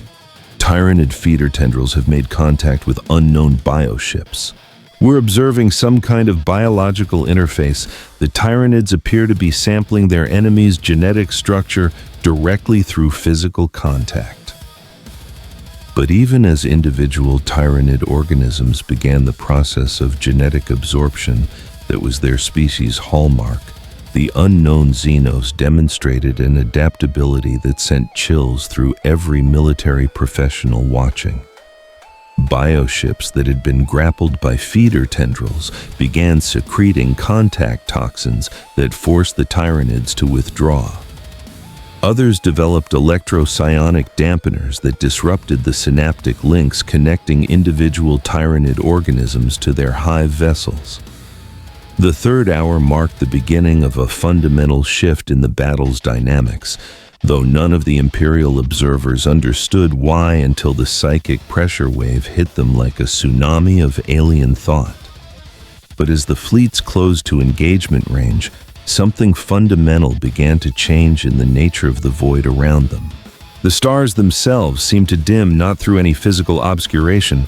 Tyranid feeder tendrils have made contact with unknown bioships. We're observing some kind of biological interface. The Tyranids appear to be sampling their enemy's genetic structure directly through physical contact. But even as individual Tyranid organisms began the process of genetic absorption that was their species' hallmark, the unknown Xenos demonstrated an adaptability that sent chills through every military professional watching. Bioships that had been grappled by feeder tendrils began secreting contact toxins that forced the Tyranids to withdraw. Others developed electro-psionic dampeners that disrupted the synaptic links connecting individual Tyranid organisms to their hive vessels. The third hour marked the beginning of a fundamental shift in the battle's dynamics, though none of the Imperial observers understood why until the psychic pressure wave hit them like a tsunami of alien thought. But as the fleets closed to engagement range, something fundamental began to change in the nature of the void around them. The stars themselves seemed to dim not through any physical obscuration,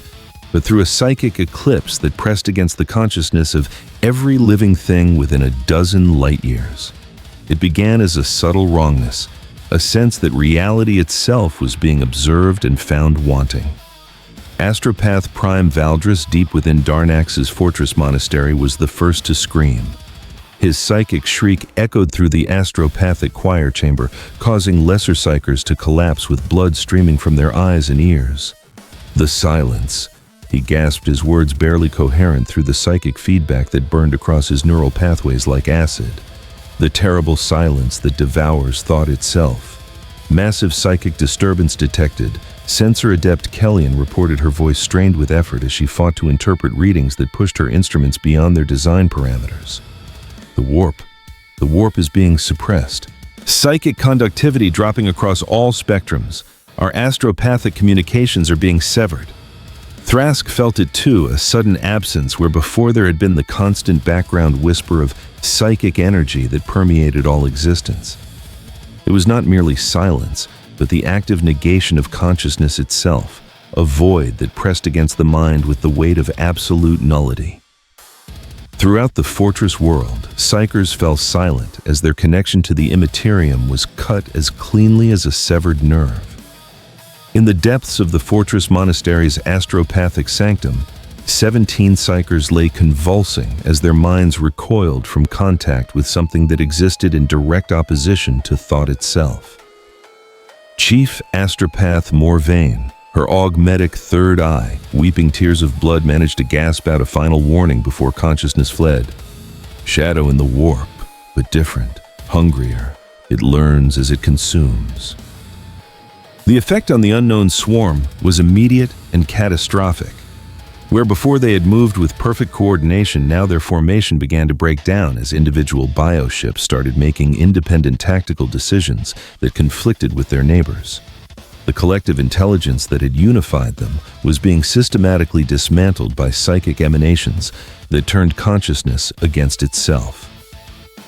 but through a psychic eclipse that pressed against the consciousness of every living thing within a dozen light years. It began as a subtle wrongness, a sense that reality itself was being observed and found wanting. Astropath Prime Valdris, deep within Darnax's fortress monastery, was the first to scream. His psychic shriek echoed through the astropathic choir chamber, causing lesser psychers to collapse with blood streaming from their eyes and ears. The silence. He gasped, his words barely coherent through the psychic feedback that burned across his neural pathways like acid. The terrible silence that devours thought itself. Massive psychic disturbance detected. Sensor adept Kellyan reported, her voice strained with effort as she fought to interpret readings that pushed her instruments beyond their design parameters. The warp is being suppressed. Psychic conductivity dropping across all spectrums. Our astropathic communications are being severed. Thrask felt it too, a sudden absence where before there had been the constant background whisper of psychic energy that permeated all existence. It was not merely silence, but the active negation of consciousness itself, a void that pressed against the mind with the weight of absolute nullity. Throughout the fortress world, Psykers fell silent as their connection to the Imperium was cut as cleanly as a severed nerve. In the depths of the fortress monastery's astropathic sanctum, 17 Psykers lay convulsing as their minds recoiled from contact with something that existed in direct opposition to thought itself. Chief Astropath Morvain, her augmetic third eye, weeping tears of blood, managed to gasp out a final warning before consciousness fled. Shadow in the warp, but different, hungrier. It learns as it consumes. The effect on the unknown swarm was immediate and catastrophic. Where before they had moved with perfect coordination, now their formation began to break down as individual bioships started making independent tactical decisions that conflicted with their neighbors. The collective intelligence that had unified them was being systematically dismantled by psychic emanations that turned consciousness against itself.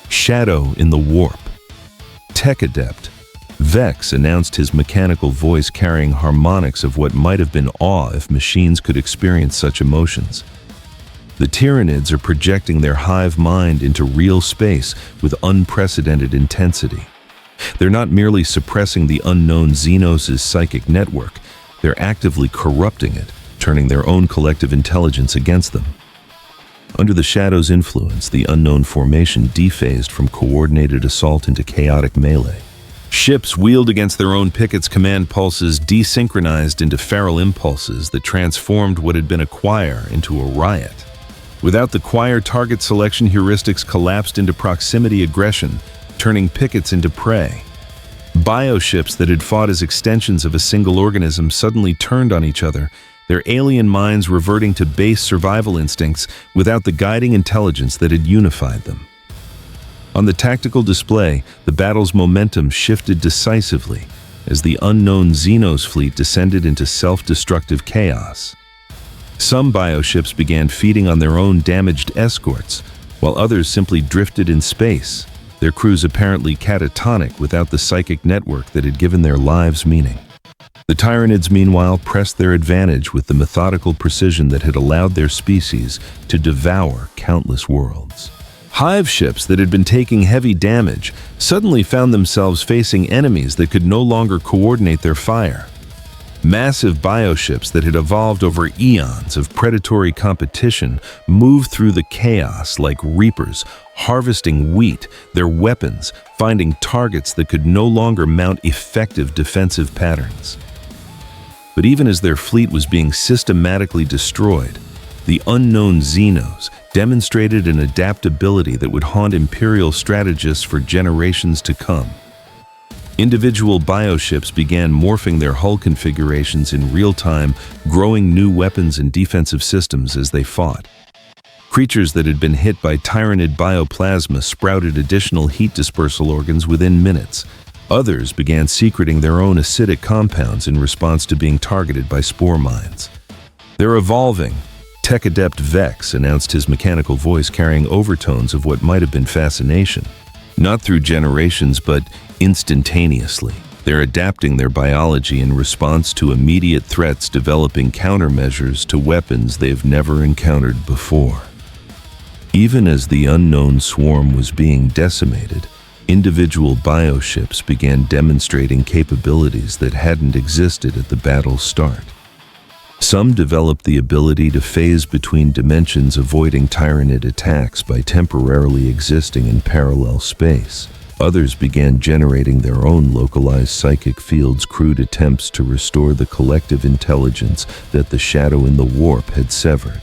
Shadow in the warp. Tech adept Vex announced, his mechanical voice carrying harmonics of what might have been awe if machines could experience such emotions. The Tyranids are projecting their hive mind into real space with unprecedented intensity. They're not merely suppressing the unknown Xenos' psychic network, they're actively corrupting it, turning their own collective intelligence against them. Under the Shadow's influence, the unknown formation dephased from coordinated assault into chaotic melee. Ships wheeled against their own pickets, command pulses desynchronized into feral impulses that transformed what had been a choir into a riot. Without the choir, target selection heuristics collapsed into proximity aggression, turning pickets into prey. Bioships that had fought as extensions of a single organism suddenly turned on each other, their alien minds reverting to base survival instincts without the guiding intelligence that had unified them. On the tactical display, the battle's momentum shifted decisively as the unknown Xenos fleet descended into self-destructive chaos. Some bioships began feeding on their own damaged escorts, while others simply drifted in space, their crews apparently catatonic without the psychic network that had given their lives meaning. The Tyranids, meanwhile, pressed their advantage with the methodical precision that had allowed their species to devour countless worlds. Hive ships that had been taking heavy damage suddenly found themselves facing enemies that could no longer coordinate their fire. Massive bioships that had evolved over eons of predatory competition moved through the chaos like reapers, harvesting wheat, their weapons, finding targets that could no longer mount effective defensive patterns. But even as their fleet was being systematically destroyed, the unknown Xenos demonstrated an adaptability that would haunt Imperial strategists for generations to come. Individual bioships began morphing their hull configurations in real time, growing new weapons and defensive systems as they fought. Creatures that had been hit by Tyranid bioplasma sprouted additional heat dispersal organs within minutes. Others began secreting their own acidic compounds in response to being targeted by spore mines. They're evolving, Tech adept Vex announced, his mechanical voice carrying overtones of what might have been fascination. Not through generations, but instantaneously. They're adapting their biology in response to immediate threats, developing countermeasures to weapons they've never encountered before. Even as the unknown swarm was being decimated, individual bioships began demonstrating capabilities that hadn't existed at the battle's start. Some developed the ability to phase between dimensions, avoiding Tyranid attacks by temporarily existing in parallel space. Others began generating their own localized psychic fields, crude attempts to restore the collective intelligence that the Shadow in the Warp had severed.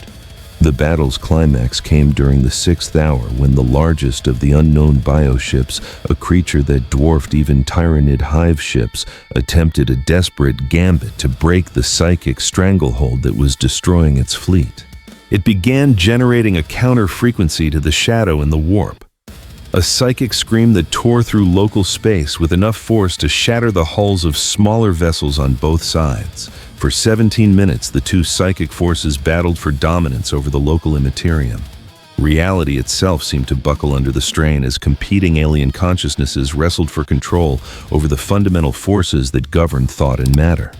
The battle's climax came during the 6th hour when the largest of the unknown bioships, a creature that dwarfed even Tyranid hive ships, attempted a desperate gambit to break the psychic stranglehold that was destroying its fleet. It began generating a counter-frequency to the shadow in the warp. A psychic scream that tore through local space with enough force to shatter the hulls of smaller vessels on both sides. For 17 minutes, the two psychic forces battled for dominance over the local Imperium. Reality itself seemed to buckle under the strain as competing alien consciousnesses wrestled for control over the fundamental forces that govern thought and matter.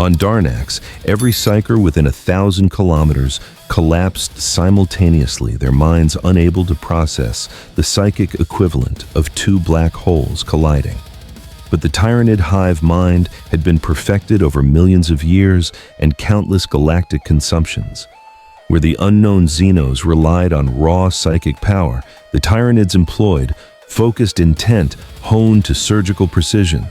On Darnax, every psyker within 1,000 kilometers collapsed simultaneously, their minds unable to process the psychic equivalent of two black holes colliding. But the Tyranid hive mind had been perfected over millions of years and countless galactic consumptions. Where the unknown Xenos relied on raw psychic power, the Tyranids employed focused intent honed to surgical precision.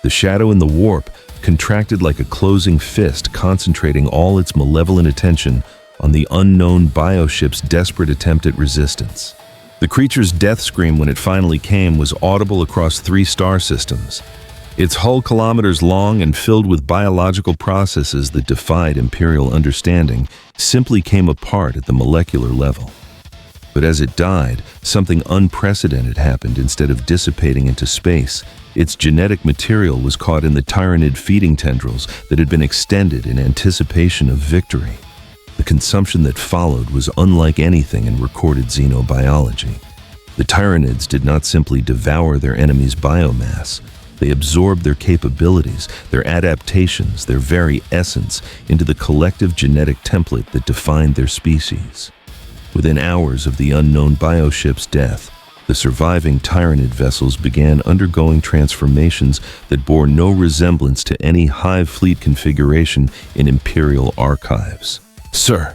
The shadow in the warp contracted like a closing fist, concentrating all its malevolent attention on the unknown bioship's desperate attempt at resistance. The creature's death scream, when it finally came, was audible across 3 star systems. Its hull kilometers long and filled with biological processes that defied Imperial understanding simply came apart at the molecular level. But as it died, something unprecedented happened. Instead of dissipating into space, its genetic material was caught in the Tyranid feeding tendrils that had been extended in anticipation of victory. The consumption that followed was unlike anything in recorded xenobiology. The Tyranids did not simply devour their enemy's biomass. They absorbed their capabilities, their adaptations, their very essence into the collective genetic template that defined their species. Within hours of the unknown bioship's death, the surviving Tyranid vessels began undergoing transformations that bore no resemblance to any hive fleet configuration in Imperial archives. "Sir."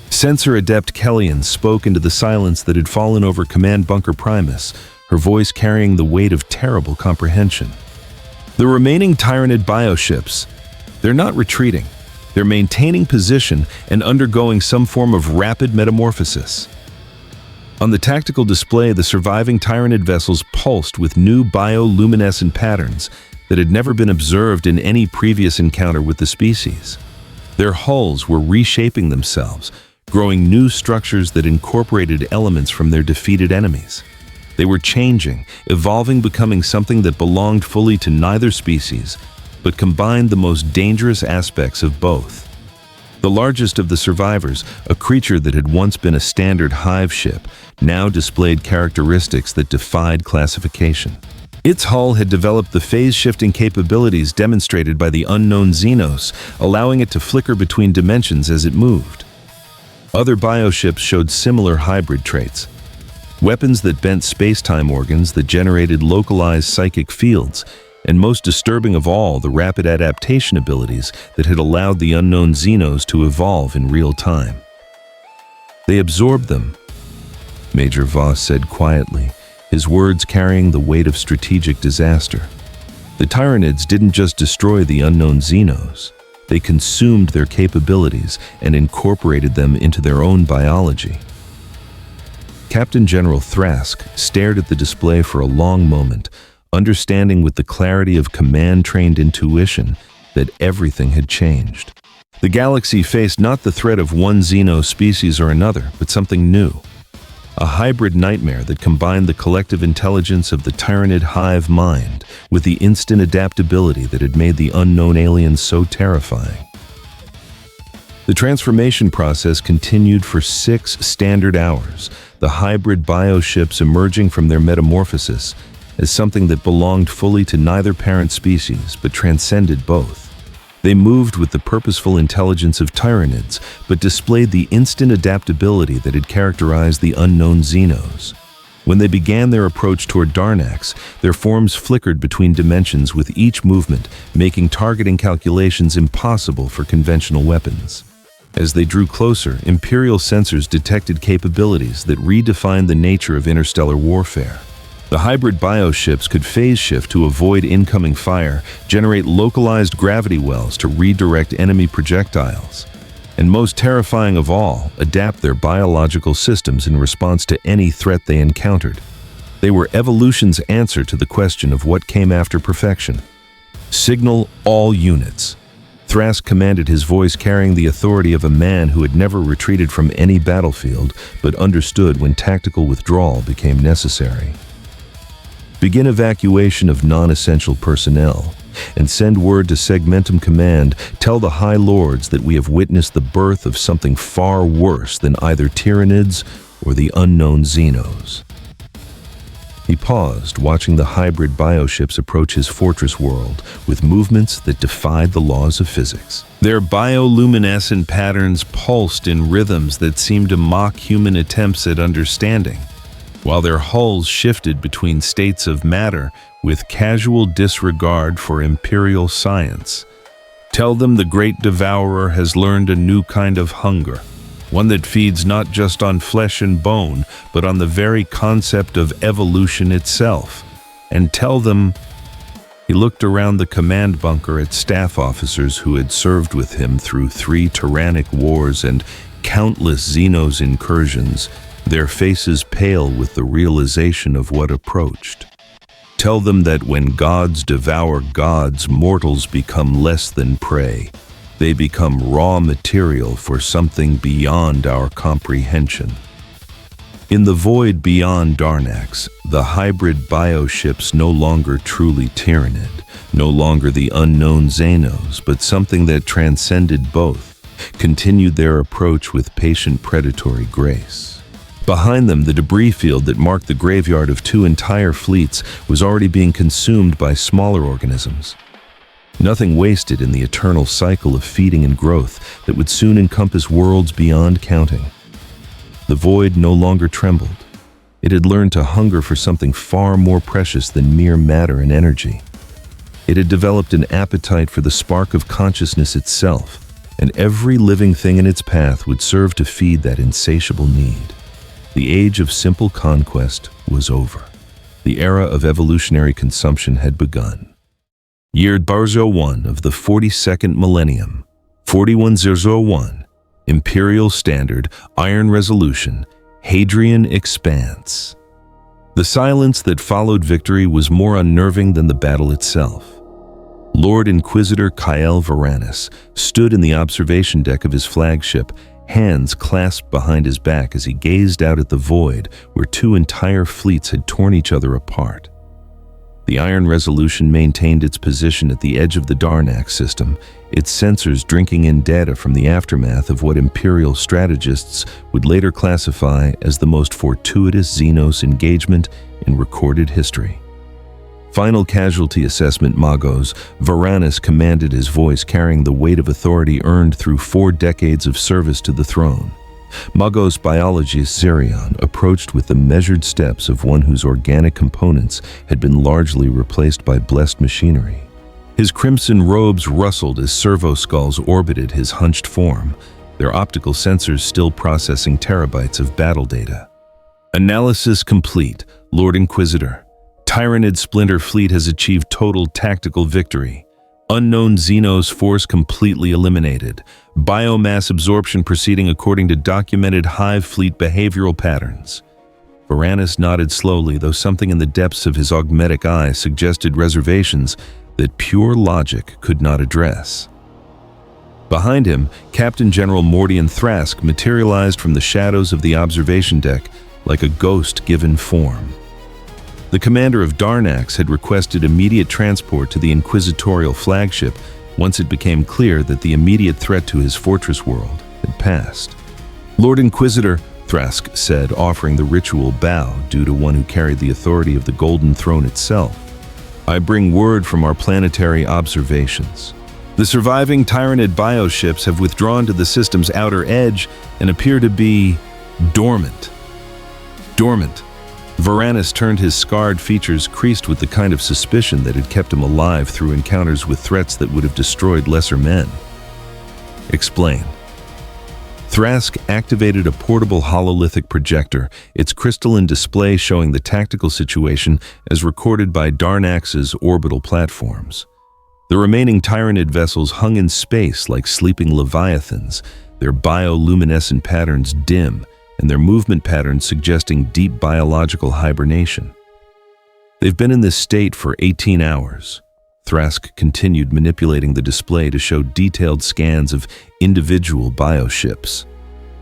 Sensor Adept Kellyan spoke into the silence that had fallen over Command Bunker Primus, her voice carrying the weight of terrible comprehension. "The remaining Tyranid bioships, they're not retreating. They're maintaining position and undergoing some form of rapid metamorphosis." On the tactical display, the surviving Tyranid vessels pulsed with new bioluminescent patterns that had never been observed in any previous encounter with the species. Their hulls were reshaping themselves, growing new structures that incorporated elements from their defeated enemies. They were changing, evolving, becoming something that belonged fully to neither species, but combined the most dangerous aspects of both. The largest of the survivors, a creature that had once been a standard hive ship, now displayed characteristics that defied classification. Its hull had developed the phase-shifting capabilities demonstrated by the unknown Xenos, allowing it to flicker between dimensions as it moved. Other bioships showed similar hybrid traits. Weapons that bent space-time organs that generated localized psychic fields, and most disturbing of all, the rapid adaptation abilities that had allowed the unknown Xenos to evolve in real time. "They absorbed them," Major Voss said quietly, his words carrying the weight of strategic disaster. "The Tyranids didn't just destroy the unknown Xenos. They consumed their capabilities and incorporated them into their own biology." Captain General Thrask stared at the display for a long moment, understanding with the clarity of command-trained intuition that everything had changed. The galaxy faced not the threat of one Xeno species or another, but something new. A hybrid nightmare that combined the collective intelligence of the Tyranid hive mind with the instant adaptability that had made the unknown aliens so terrifying. The transformation process continued for 6 standard hours, the hybrid bioships emerging from their metamorphosis as something that belonged fully to neither parent species but transcended both. They moved with the purposeful intelligence of Tyranids, but displayed the instant adaptability that had characterized the unknown Xenos. When they began their approach toward Darnax, their forms flickered between dimensions with each movement, making targeting calculations impossible for conventional weapons. As they drew closer, Imperial sensors detected capabilities that redefined the nature of interstellar warfare. The hybrid bioships could phase shift to avoid incoming fire, generate localized gravity wells to redirect enemy projectiles, and most terrifying of all, adapt their biological systems in response to any threat they encountered. They were evolution's answer to the question of what came after perfection. Signal all units. Thrask commanded, his voice carrying the authority of a man who had never retreated from any battlefield, but understood when tactical withdrawal became necessary. Begin evacuation of non-essential personnel, and send word to Segmentum Command, tell the High Lords that we have witnessed the birth of something far worse than either Tyranids or the unknown Xenos. He paused, watching the hybrid bioships approach his fortress world with movements that defied the laws of physics. Their bioluminescent patterns pulsed in rhythms that seemed to mock human attempts at understanding, while their hulls shifted between states of matter with casual disregard for Imperial science. Tell them the Great Devourer has learned a new kind of hunger, one that feeds not just on flesh and bone, but on the very concept of evolution itself. And tell them... He looked around the command bunker at staff officers who had served with him through 3 tyrannic wars and countless Xenos incursions, their faces pale with the realization of what approached. Tell them that when gods devour gods, mortals become less than prey. They become raw material for something beyond our comprehension. In the void beyond Darnax, the hybrid bioships no longer truly Tyranid, no longer the unknown Xenos, but something that transcended both, continued their approach with patient predatory grace. Behind them, the debris field that marked the graveyard of 2 entire fleets was already being consumed by smaller organisms. Nothing wasted in the eternal cycle of feeding and growth that would soon encompass worlds beyond counting. The void no longer trembled. It had learned to hunger for something far more precious than mere matter and energy. It had developed an appetite for the spark of consciousness itself, and every living thing in its path would serve to feed that insatiable need. The age of simple conquest was over. The era of evolutionary consumption had begun. Year Barzo 1 of the 42nd millennium, 41001, Imperial Standard, Iron Resolution, Hadrian Expanse. The silence that followed victory was more unnerving than the battle itself. Lord Inquisitor Kyle Varanus stood in the observation deck of his flagship, hands clasped behind his back as he gazed out at the void where 2 entire fleets had torn each other apart. The Iron Resolution maintained its position at the edge of the Darnax system, its sensors drinking in data from the aftermath of what Imperial strategists would later classify as the most fortuitous Xenos engagement in recorded history. Final casualty assessment Magos, Varanus commanded, his voice carrying the weight of authority earned through 4 decades of service to the throne. Magos biologist Zerion approached with the measured steps of one whose organic components had been largely replaced by blessed machinery. His crimson robes rustled as servo skulls orbited his hunched form, their optical sensors still processing terabytes of battle data. Analysis complete, Lord Inquisitor. Tyranid Splinter Fleet has achieved total tactical victory. Unknown Xenos force completely eliminated. Biomass absorption proceeding according to documented Hive Fleet behavioral patterns. Varanus nodded slowly, though something in the depths of his augmetic eye suggested reservations that pure logic could not address. Behind him, Captain General Mordian Thrask materialized from the shadows of the observation deck like a ghost given form. The commander of Darnax had requested immediate transport to the inquisitorial flagship once it became clear that the immediate threat to his fortress world had passed. Lord Inquisitor, Thrask said, offering the ritual bow due to one who carried the authority of the Golden Throne itself. I bring word from our planetary observations. The surviving Tyranid bioships have withdrawn to the system's outer edge and appear to be dormant. Dormant. Varanus turned, his scarred features creased with the kind of suspicion that had kept him alive through encounters with threats that would have destroyed lesser men. Explain. Thrask activated a portable hololithic projector, its crystalline display showing the tactical situation as recorded by Darnax's orbital platforms. The remaining Tyranid vessels hung in space like sleeping leviathans, their bioluminescent patterns dim and their movement patterns suggesting deep biological hibernation. "They've been in this state for 18 hours. Thrask continued manipulating the display to show detailed scans of individual bioships.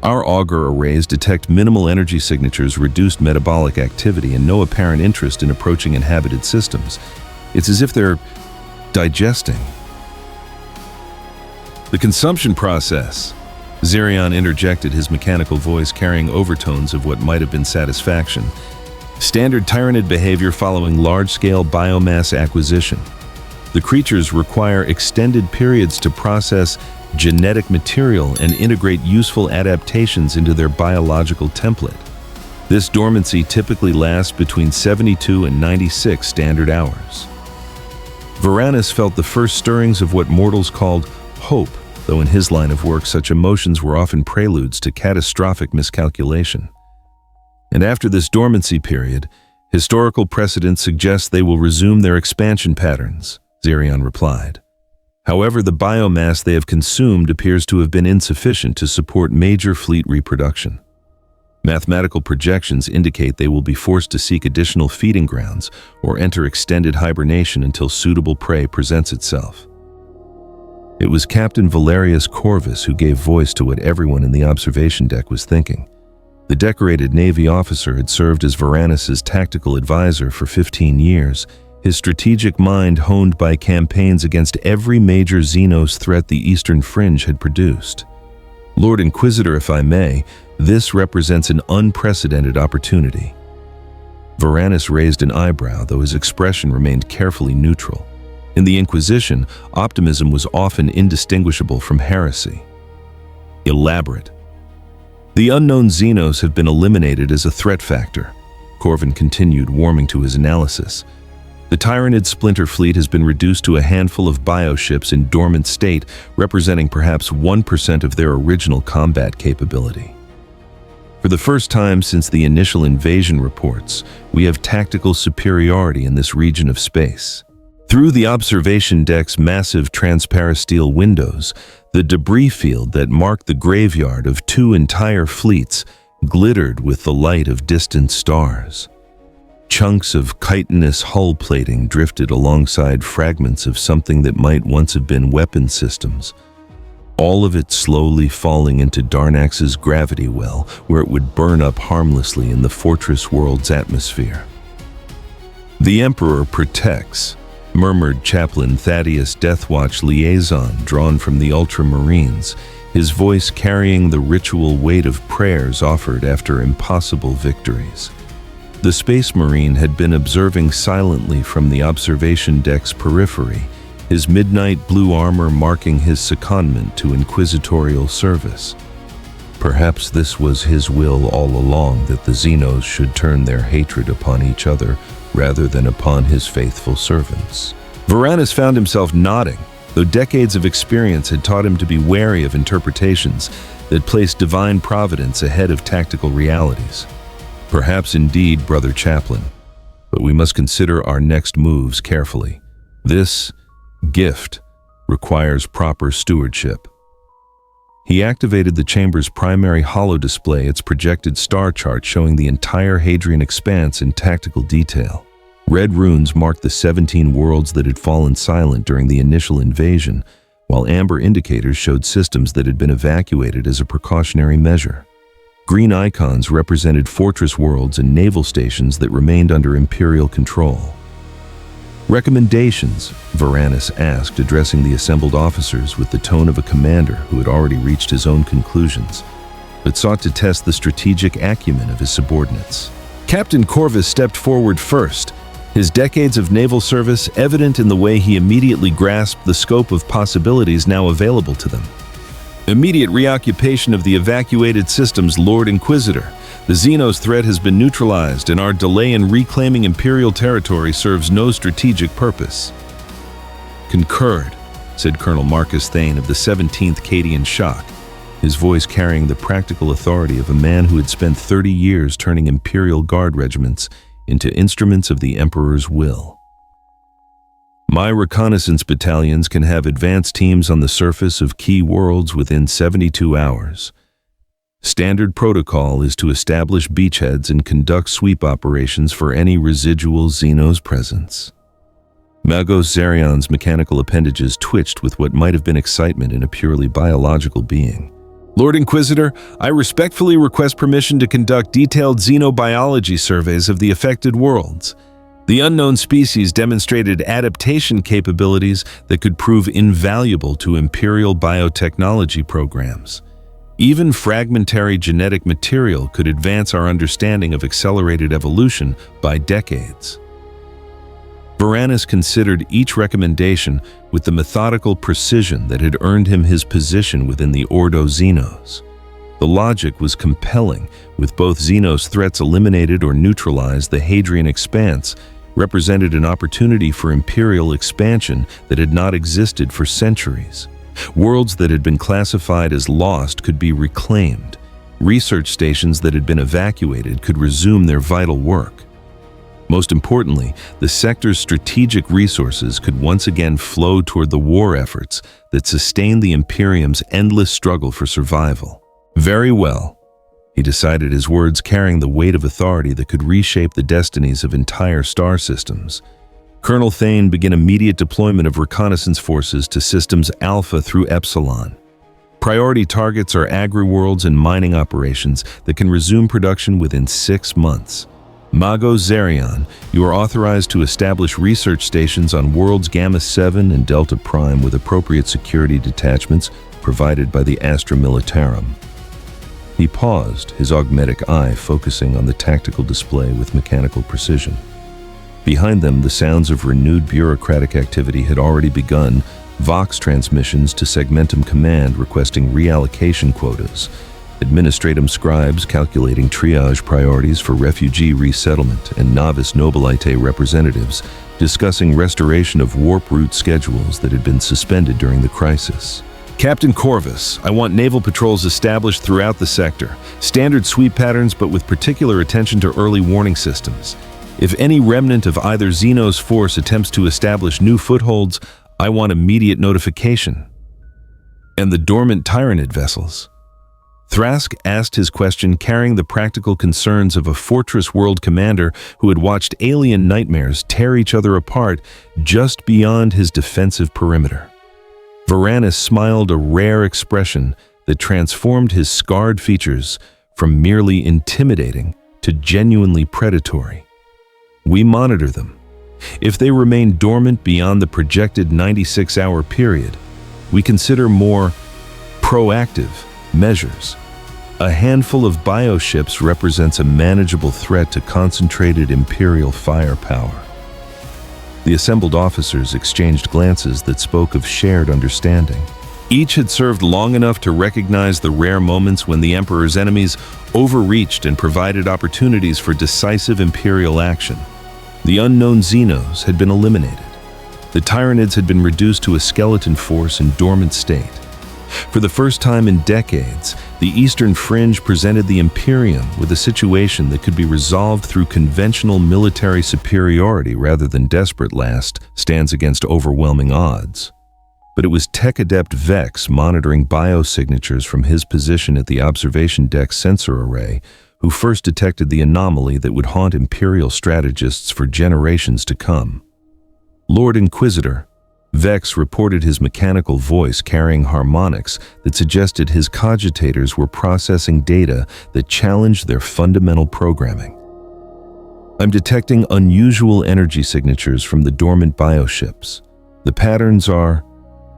"Our auger arrays detect minimal energy signatures, reduced metabolic activity, and no apparent interest in approaching inhabited systems. It's as if they're digesting." "The consumption process," Zerion interjected, his mechanical voice carrying overtones of what might have been satisfaction. "Standard Tyranid behavior following large-scale biomass acquisition. The creatures require extended periods to process genetic material and integrate useful adaptations into their biological template. This dormancy typically lasts between 72 and 96 standard hours." Varanus felt the first stirrings of what mortals called hope, though in his line of work such emotions were often preludes to catastrophic miscalculation. "And after this dormancy period, historical precedent suggests they will resume their expansion patterns," Zerion replied. "However, the biomass they have consumed appears to have been insufficient to support major fleet reproduction. Mathematical projections indicate they will be forced to seek additional feeding grounds or enter extended hibernation until suitable prey presents itself." It was Captain Valerius Corvus who gave voice to what everyone in the observation deck was thinking. The decorated Navy officer had served as Varanus's tactical advisor for 15 years, his strategic mind honed by campaigns against every major Xenos threat the Eastern Fringe had produced. "Lord Inquisitor, if I may, this represents an unprecedented opportunity." Varanus raised an eyebrow, though his expression remained carefully neutral. In the Inquisition, optimism was often indistinguishable from heresy. "Elaborate." "The unknown Xenos have been eliminated as a threat factor," Corvin continued, warming to his analysis. "The Tyranid splinter fleet has been reduced to a handful of bioships in dormant state, representing perhaps 1% of their original combat capability. For the first time since the initial invasion reports, we have tactical superiority in this region of space." Through the observation deck's massive transparasteel windows, the debris field that marked the graveyard of 2 entire fleets glittered with the light of distant stars. Chunks of chitinous hull plating drifted alongside fragments of something that might once have been weapon systems, all of it slowly falling into Darnax's gravity well, where it would burn up harmlessly in the fortress world's atmosphere. "The Emperor protects," murmured Chaplain Thaddeus, Deathwatch liaison drawn from the Ultramarines, his voice carrying the ritual weight of prayers offered after impossible victories. The Space Marine had been observing silently from the observation deck's periphery, his midnight blue armor marking his secondment to inquisitorial service. Perhaps this was his will all along, that the Xenos should turn their hatred upon each other rather than upon his faithful servants. Varanus found himself nodding, though decades of experience had taught him to be wary of interpretations that placed divine providence ahead of tactical realities. "Perhaps indeed, Brother Chaplain, but we must consider our next moves carefully. This gift requires proper stewardship." He activated the chamber's primary holo display, its projected star chart showing the entire Hadrian expanse in tactical detail. Red runes marked the 17 worlds that had fallen silent during the initial invasion, while amber indicators showed systems that had been evacuated as a precautionary measure. Green icons represented fortress worlds and naval stations that remained under Imperial control. "Recommendations?" Varanus asked, addressing the assembled officers with the tone of a commander who had already reached his own conclusions, but sought to test the strategic acumen of his subordinates. Captain Corvus stepped forward first, his decades of naval service evident in the way he immediately grasped the scope of possibilities now available to them. "Immediate reoccupation of the evacuated systems, Lord Inquisitor. The Xenos threat has been neutralized, and our delay in reclaiming Imperial territory serves no strategic purpose." "Concurred," said Colonel Marcus Thane of the 17th Cadian Shock, his voice carrying the practical authority of a man who had spent 30 years turning Imperial Guard regiments into instruments of the Emperor's will. My reconnaissance battalions can have advanced teams on the surface of key worlds within 72 hours. Standard protocol is to establish beachheads and conduct sweep operations for any residual Xenos presence. Magos Zerion's mechanical appendages twitched with what might have been excitement in a purely biological being. Lord Inquisitor, I respectfully request permission to conduct detailed xenobiology surveys of the affected worlds. The unknown species demonstrated adaptation capabilities that could prove invaluable to Imperial biotechnology programs. Even fragmentary genetic material could advance our understanding of accelerated evolution by decades. Varanus considered each recommendation with the methodical precision that had earned him his position within the Ordo Xenos. The logic was compelling. With both Xenos threats eliminated or neutralized, the Hadrian Expanse represented an opportunity for Imperial expansion that had not existed for centuries. Worlds that had been classified as lost could be reclaimed. Research stations that had been evacuated could resume their vital work. Most importantly, the sector's strategic resources could once again flow toward the war efforts that sustained the Imperium's endless struggle for survival. Very well, he decided, his words carrying the weight of authority that could reshape the destinies of entire star systems. Colonel Thane began immediate deployment of reconnaissance forces to systems Alpha through Epsilon. Priority targets are agri-worlds and mining operations that can resume production within 6 months. Magos Zerion, you are authorized to establish research stations on worlds Gamma 7 and Delta Prime with appropriate security detachments provided by the Astra Militarum. He paused, his augmetic eye focusing on the tactical display with mechanical precision. Behind them, the sounds of renewed bureaucratic activity had already begun, Vox transmissions to Segmentum Command requesting reallocation quotas, Administratum scribes calculating triage priorities for refugee resettlement, and novice nobilite representatives discussing restoration of warp route schedules that had been suspended during the crisis. Captain Corvus, I want naval patrols established throughout the sector, standard sweep patterns but with particular attention to early warning systems. If any remnant of either Xenos force attempts to establish new footholds, I want immediate notification. And the dormant Tyranid vessels? Thrask asked his question carrying the practical concerns of a Fortress World commander who had watched alien nightmares tear each other apart just beyond his defensive perimeter. Varanus smiled, a rare expression that transformed his scarred features from merely intimidating to genuinely predatory. We monitor them. If they remain dormant beyond the projected 96-hour period, we consider more proactive measures. A handful of bioships represents a manageable threat to concentrated Imperial firepower. The assembled officers exchanged glances that spoke of shared understanding. Each had served long enough to recognize the rare moments when the Emperor's enemies overreached and provided opportunities for decisive Imperial action. The unknown Xenos had been eliminated. The Tyranids had been reduced to a skeleton force in dormant state. For the first time in decades, the Eastern Fringe presented the Imperium with a situation that could be resolved through conventional military superiority rather than desperate last stands against overwhelming odds. But it was Tech Adept Vex monitoring biosignatures from his position at the observation deck sensor array who first detected the anomaly that would haunt Imperial strategists for generations to come. Lord Inquisitor, Vex reported, his mechanical voice carrying harmonics that suggested his cogitators were processing data that challenged their fundamental programming. I'm detecting unusual energy signatures from the dormant bioships. The patterns are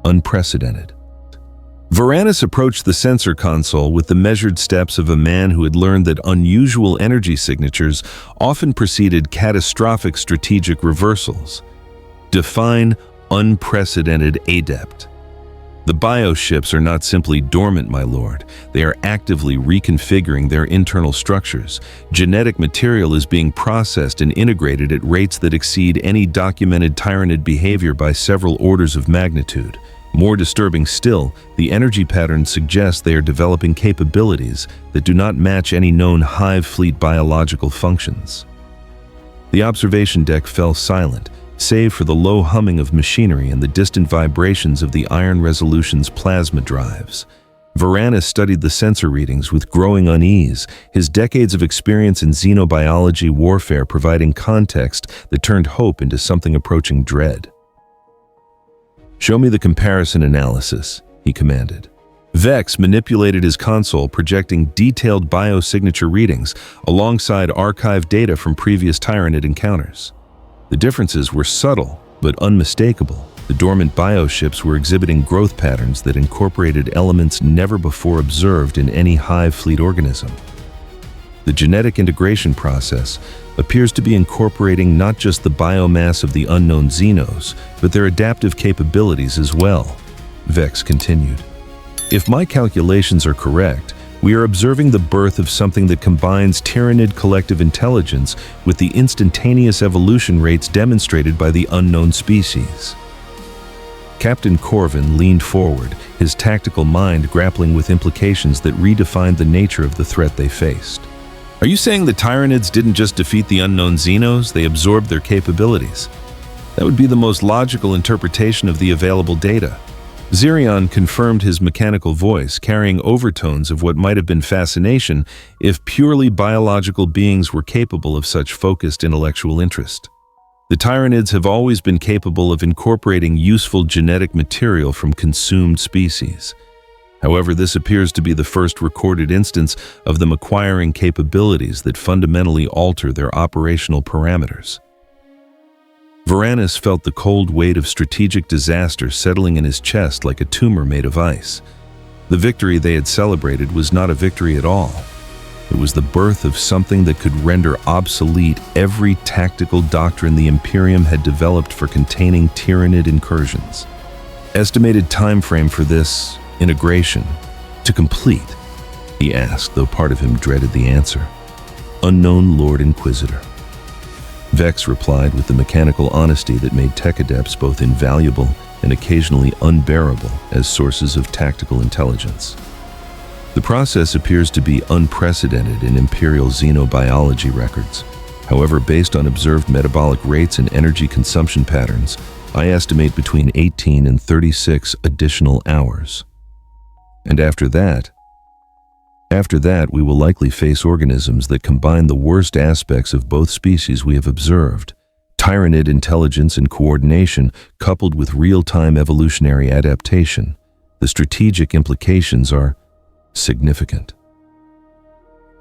unprecedented. Varanus approached the sensor console with the measured steps of a man who had learned that unusual energy signatures often preceded catastrophic strategic reversals. Define unprecedented adept. The bioships are not simply dormant, my lord. They are actively reconfiguring their internal structures. Genetic material is being processed and integrated at rates that exceed any documented Tyranid behavior by several orders of magnitude. More disturbing still, the energy patterns suggest they are developing capabilities that do not match any known Hive fleet biological functions. The observation deck fell silent, save for the low humming of machinery and the distant vibrations of the Iron Resolution's plasma drives. Varanus studied the sensor readings with growing unease, his decades of experience in xenobiology warfare providing context that turned hope into something approaching dread. "Show me the comparison analysis," he commanded. Vex manipulated his console, projecting detailed biosignature readings alongside archived data from previous Tyranid encounters. The differences were subtle but unmistakable. The dormant bioships were exhibiting growth patterns that incorporated elements never before observed in any hive fleet organism. The genetic integration process appears to be incorporating not just the biomass of the unknown xenos, but their adaptive capabilities as well, Vex continued. "If my calculations are correct, we are observing the birth of something that combines Tyranid collective intelligence with the instantaneous evolution rates demonstrated by the unknown species." Captain Corvin leaned forward, his tactical mind grappling with implications that redefined the nature of the threat they faced. "Are you saying the Tyranids didn't just defeat the unknown Xenos, they absorbed their capabilities? That would be the most logical interpretation of the available data." Zerion confirmed his mechanical voice, carrying overtones of what might have been fascination if purely biological beings were capable of such focused intellectual interest. The Tyranids have always been capable of incorporating useful genetic material from consumed species. However, this appears to be the first recorded instance of them acquiring capabilities that fundamentally alter their operational parameters. Varanus felt the cold weight of strategic disaster settling in his chest like a tumor made of ice. The victory they had celebrated was not a victory at all. It was the birth of something that could render obsolete every tactical doctrine the Imperium had developed for containing Tyranid incursions. Estimated time frame for this integration to complete, he asked, though part of him dreaded the answer. "Unknown Lord Inquisitor." Vex replied with the mechanical honesty that made tech adepts both invaluable and occasionally unbearable as sources of tactical intelligence. The process appears to be unprecedented in Imperial xenobiology records. However, based on observed metabolic rates and energy consumption patterns, I estimate between 18 and 36 additional hours. And after that, we will likely face organisms that combine the worst aspects of both species we have observed. Tyranid intelligence and coordination coupled with real-time evolutionary adaptation. The strategic implications are significant.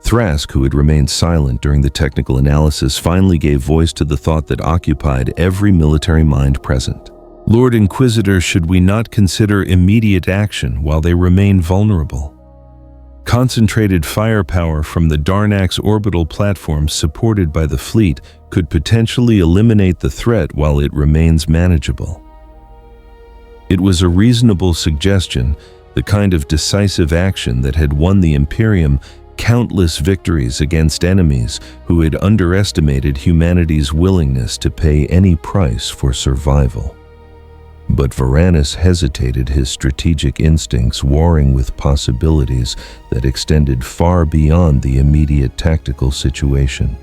Thrask, who had remained silent during the technical analysis, finally gave voice to the thought that occupied every military mind present. "Lord Inquisitor, should we not consider immediate action while they remain vulnerable? Concentrated firepower from the Darnax orbital platform supported by the fleet could potentially eliminate the threat while it remains manageable." It was a reasonable suggestion, the kind of decisive action that had won the Imperium countless victories against enemies who had underestimated humanity's willingness to pay any price for survival. But Varanus hesitated, his strategic instincts warring with possibilities that extended far beyond the immediate tactical situation.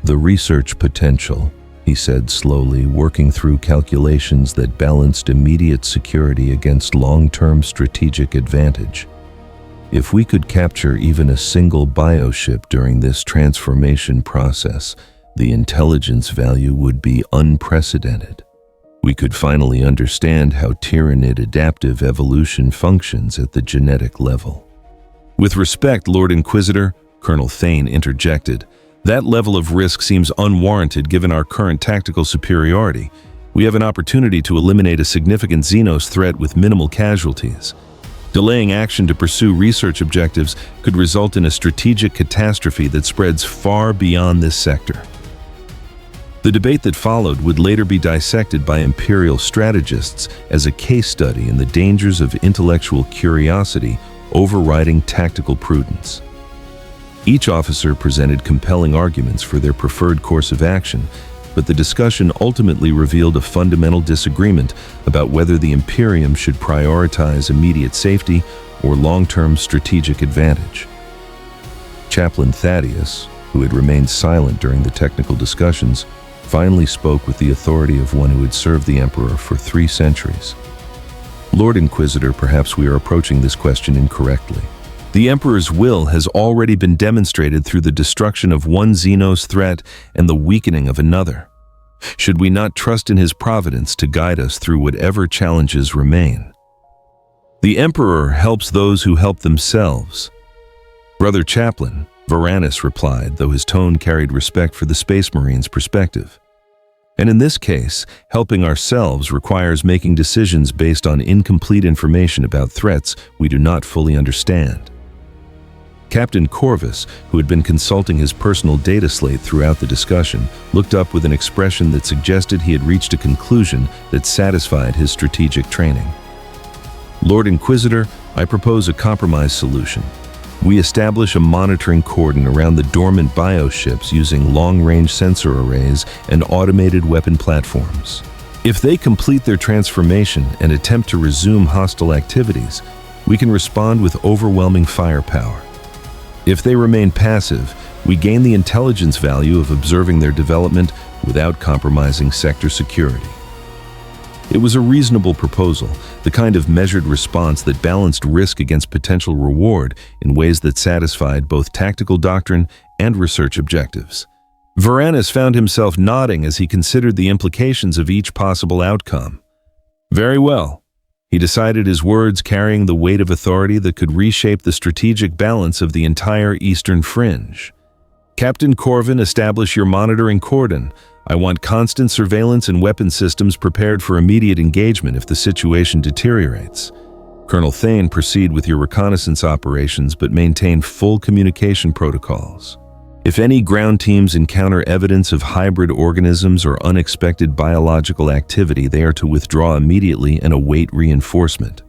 "The research potential," he said slowly, working through calculations that balanced immediate security against long-term strategic advantage. "If we could capture even a single bioship during this transformation process, the intelligence value would be unprecedented. We could finally understand how Tyranid adaptive evolution functions at the genetic level." "With respect, Lord Inquisitor," Colonel Thane interjected, "that level of risk seems unwarranted given our current tactical superiority. We have an opportunity to eliminate a significant Xenos threat with minimal casualties. Delaying action to pursue research objectives could result in a strategic catastrophe that spreads far beyond this sector." The debate that followed would later be dissected by Imperial strategists as a case study in the dangers of intellectual curiosity overriding tactical prudence. Each officer presented compelling arguments for their preferred course of action, but the discussion ultimately revealed a fundamental disagreement about whether the Imperium should prioritize immediate safety or long-term strategic advantage. Chaplain Thaddeus, who had remained silent during the technical discussions, finally spoke with the authority of one who had served the Emperor for 3 centuries. Lord Inquisitor, perhaps we are approaching this question incorrectly. The Emperor's will has already been demonstrated through the destruction of one Xenos threat and the weakening of another. Should we not trust in his providence to guide us through whatever challenges remain? The Emperor helps those who help themselves. Brother Chaplain, Varanus replied, though his tone carried respect for the Space Marine's perspective. And in this case, helping ourselves requires making decisions based on incomplete information about threats we do not fully understand. Captain Corvus, who had been consulting his personal data slate throughout the discussion, looked up with an expression that suggested he had reached a conclusion that satisfied his strategic training. Lord Inquisitor, I propose a compromise solution. We establish a monitoring cordon around the dormant bioships using long-range sensor arrays and automated weapon platforms. If they complete their transformation and attempt to resume hostile activities, we can respond with overwhelming firepower. If they remain passive, we gain the intelligence value of observing their development without compromising sector security. It was a reasonable proposal, the kind of measured response that balanced risk against potential reward in ways that satisfied both tactical doctrine and research objectives. Varanus found himself nodding as he considered the implications of each possible outcome. Very well. He decided, his words carrying the weight of authority that could reshape the strategic balance of the entire eastern fringe. Captain Corvin, establish your monitoring cordon. I want constant surveillance and weapon systems prepared for immediate engagement if the situation deteriorates. Colonel Thane, proceed with your reconnaissance operations but maintain full communication protocols. If any ground teams encounter evidence of hybrid organisms or unexpected biological activity, they are to withdraw immediately and await reinforcement.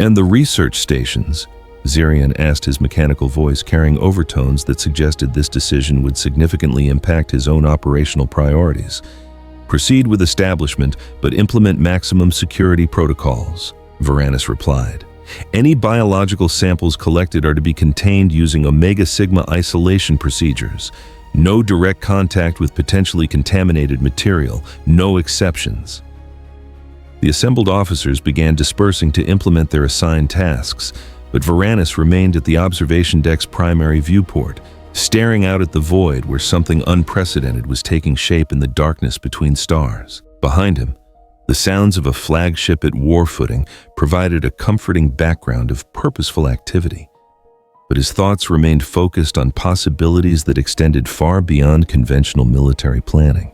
And the research stations? Zerion asked, his mechanical voice carrying overtones that suggested this decision would significantly impact his own operational priorities. Proceed with establishment, but implement maximum security protocols, Varanus replied. Any biological samples collected are to be contained using Omega Sigma isolation procedures. No direct contact with potentially contaminated material, no exceptions. The assembled officers began dispersing to implement their assigned tasks, but Varanus remained at the observation deck's primary viewport, staring out at the void where something unprecedented was taking shape in the darkness between stars. Behind him, the sounds of a flagship at war footing provided a comforting background of purposeful activity. But his thoughts remained focused on possibilities that extended far beyond conventional military planning.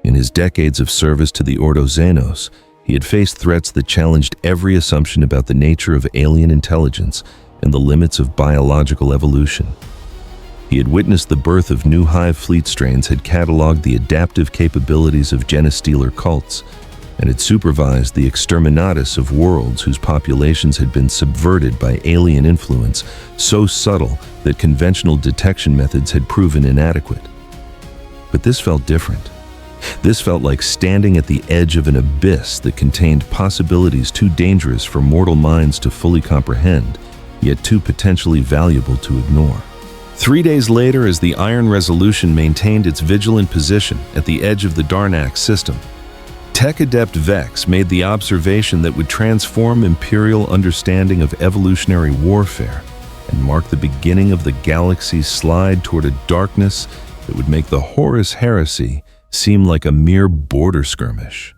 In his decades of service to the Ordo Xenos, he had faced threats that challenged every assumption about the nature of alien intelligence and the limits of biological evolution. He had witnessed the birth of new hive fleet strains, had cataloged the adaptive capabilities of genostealer cults, and had supervised the exterminatus of worlds whose populations had been subverted by alien influence so subtle that conventional detection methods had proven inadequate. But this felt different. This felt like standing at the edge of an abyss that contained possibilities too dangerous for mortal minds to fully comprehend, yet too potentially valuable to ignore. 3 days later, as the Iron Resolution maintained its vigilant position at the edge of the Darnax system, Tech Adept Vex made the observation that would transform Imperial understanding of evolutionary warfare and mark the beginning of the galaxy's slide toward a darkness that would make the Horus Heresy seem like a mere border skirmish.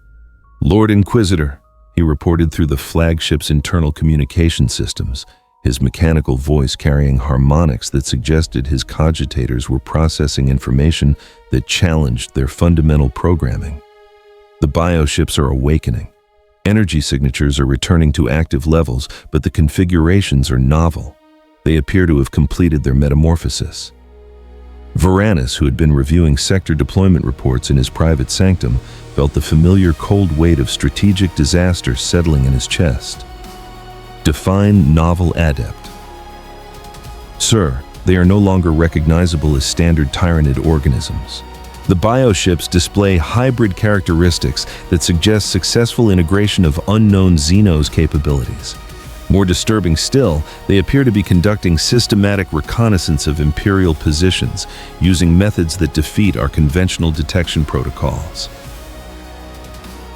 Lord Inquisitor, he reported through the flagship's internal communication systems, his mechanical voice carrying harmonics that suggested his cogitators were processing information that challenged their fundamental programming. The bioships are awakening. Energy signatures are returning to active levels, but the configurations are novel. They appear to have completed their metamorphosis. Varanus, who had been reviewing sector deployment reports in his private sanctum, felt the familiar cold weight of strategic disaster settling in his chest. Define novel adept. Sir, they are no longer recognizable as standard tyrannid organisms. The bioships display hybrid characteristics that suggest successful integration of unknown Xenos capabilities. More disturbing still, they appear to be conducting systematic reconnaissance of Imperial positions, using methods that defeat our conventional detection protocols.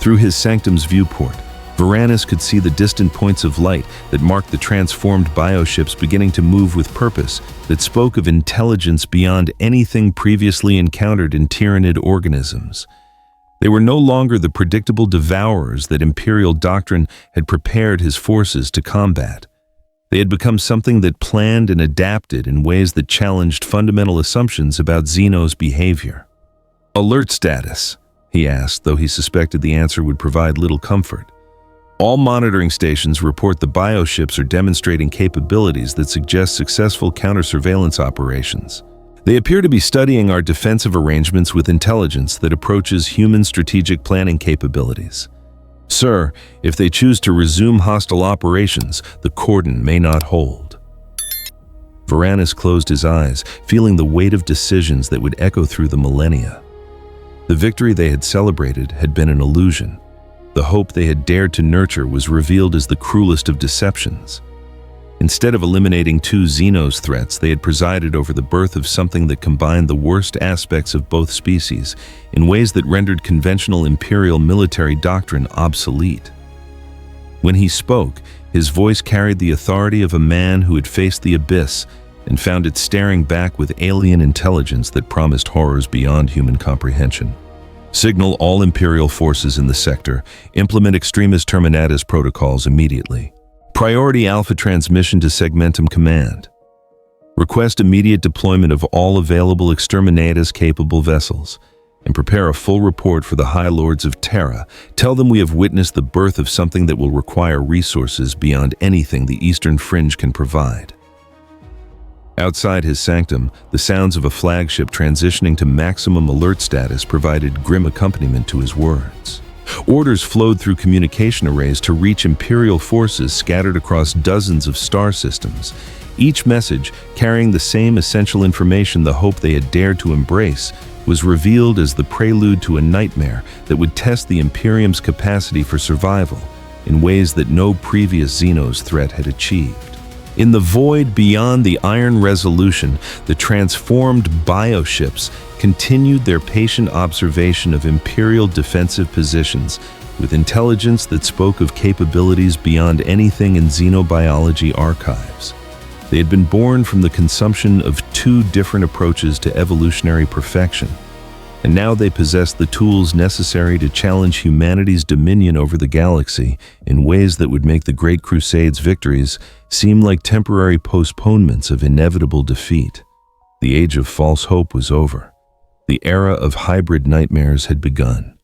Through his sanctum's viewport, Varanus could see the distant points of light that marked the transformed bioships beginning to move with purpose, that spoke of intelligence beyond anything previously encountered in Tyranid organisms. They were no longer the predictable devourers that Imperial doctrine had prepared his forces to combat. They had become something that planned and adapted in ways that challenged fundamental assumptions about Xeno's behavior. "Alert status?" he asked, though he suspected the answer would provide little comfort. "All monitoring stations report the bioships are demonstrating capabilities that suggest successful counter-surveillance operations. They appear to be studying our defensive arrangements with intelligence that approaches human strategic planning capabilities. Sir, if they choose to resume hostile operations, the cordon may not hold." Varanus closed his eyes, feeling the weight of decisions that would echo through the millennia. The victory they had celebrated had been an illusion. The hope they had dared to nurture was revealed as the cruelest of deceptions. Instead of eliminating two Xenos threats, they had presided over the birth of something that combined the worst aspects of both species in ways that rendered conventional Imperial military doctrine obsolete. When he spoke, his voice carried the authority of a man who had faced the abyss and found it staring back with alien intelligence that promised horrors beyond human comprehension. "Signal all Imperial forces in the sector. Implement extremis terminatus protocols immediately. Priority Alpha transmission to Segmentum Command. Request immediate deployment of all available exterminatus-capable vessels, and prepare a full report for the High Lords of Terra. Tell them we have witnessed the birth of something that will require resources beyond anything the Eastern Fringe can provide." Outside his sanctum, the sounds of a flagship transitioning to maximum alert status provided grim accompaniment to his words. Orders flowed through communication arrays to reach Imperial forces scattered across dozens of star systems, each message carrying the same essential information. The hope they had dared to embrace was revealed as the prelude to a nightmare that would test the Imperium's capacity for survival in ways that no previous Xenos threat had achieved. In the void beyond the Iron Resolution, the transformed bioships continued their patient observation of Imperial defensive positions with intelligence that spoke of capabilities beyond anything in xenobiology archives. They had been born from the consumption of two different approaches to evolutionary perfection, and now they possessed the tools necessary to challenge humanity's dominion over the galaxy in ways that would make the Great Crusade's victories seem like temporary postponements of inevitable defeat. The age of false hope was over. The era of hybrid nightmares had begun.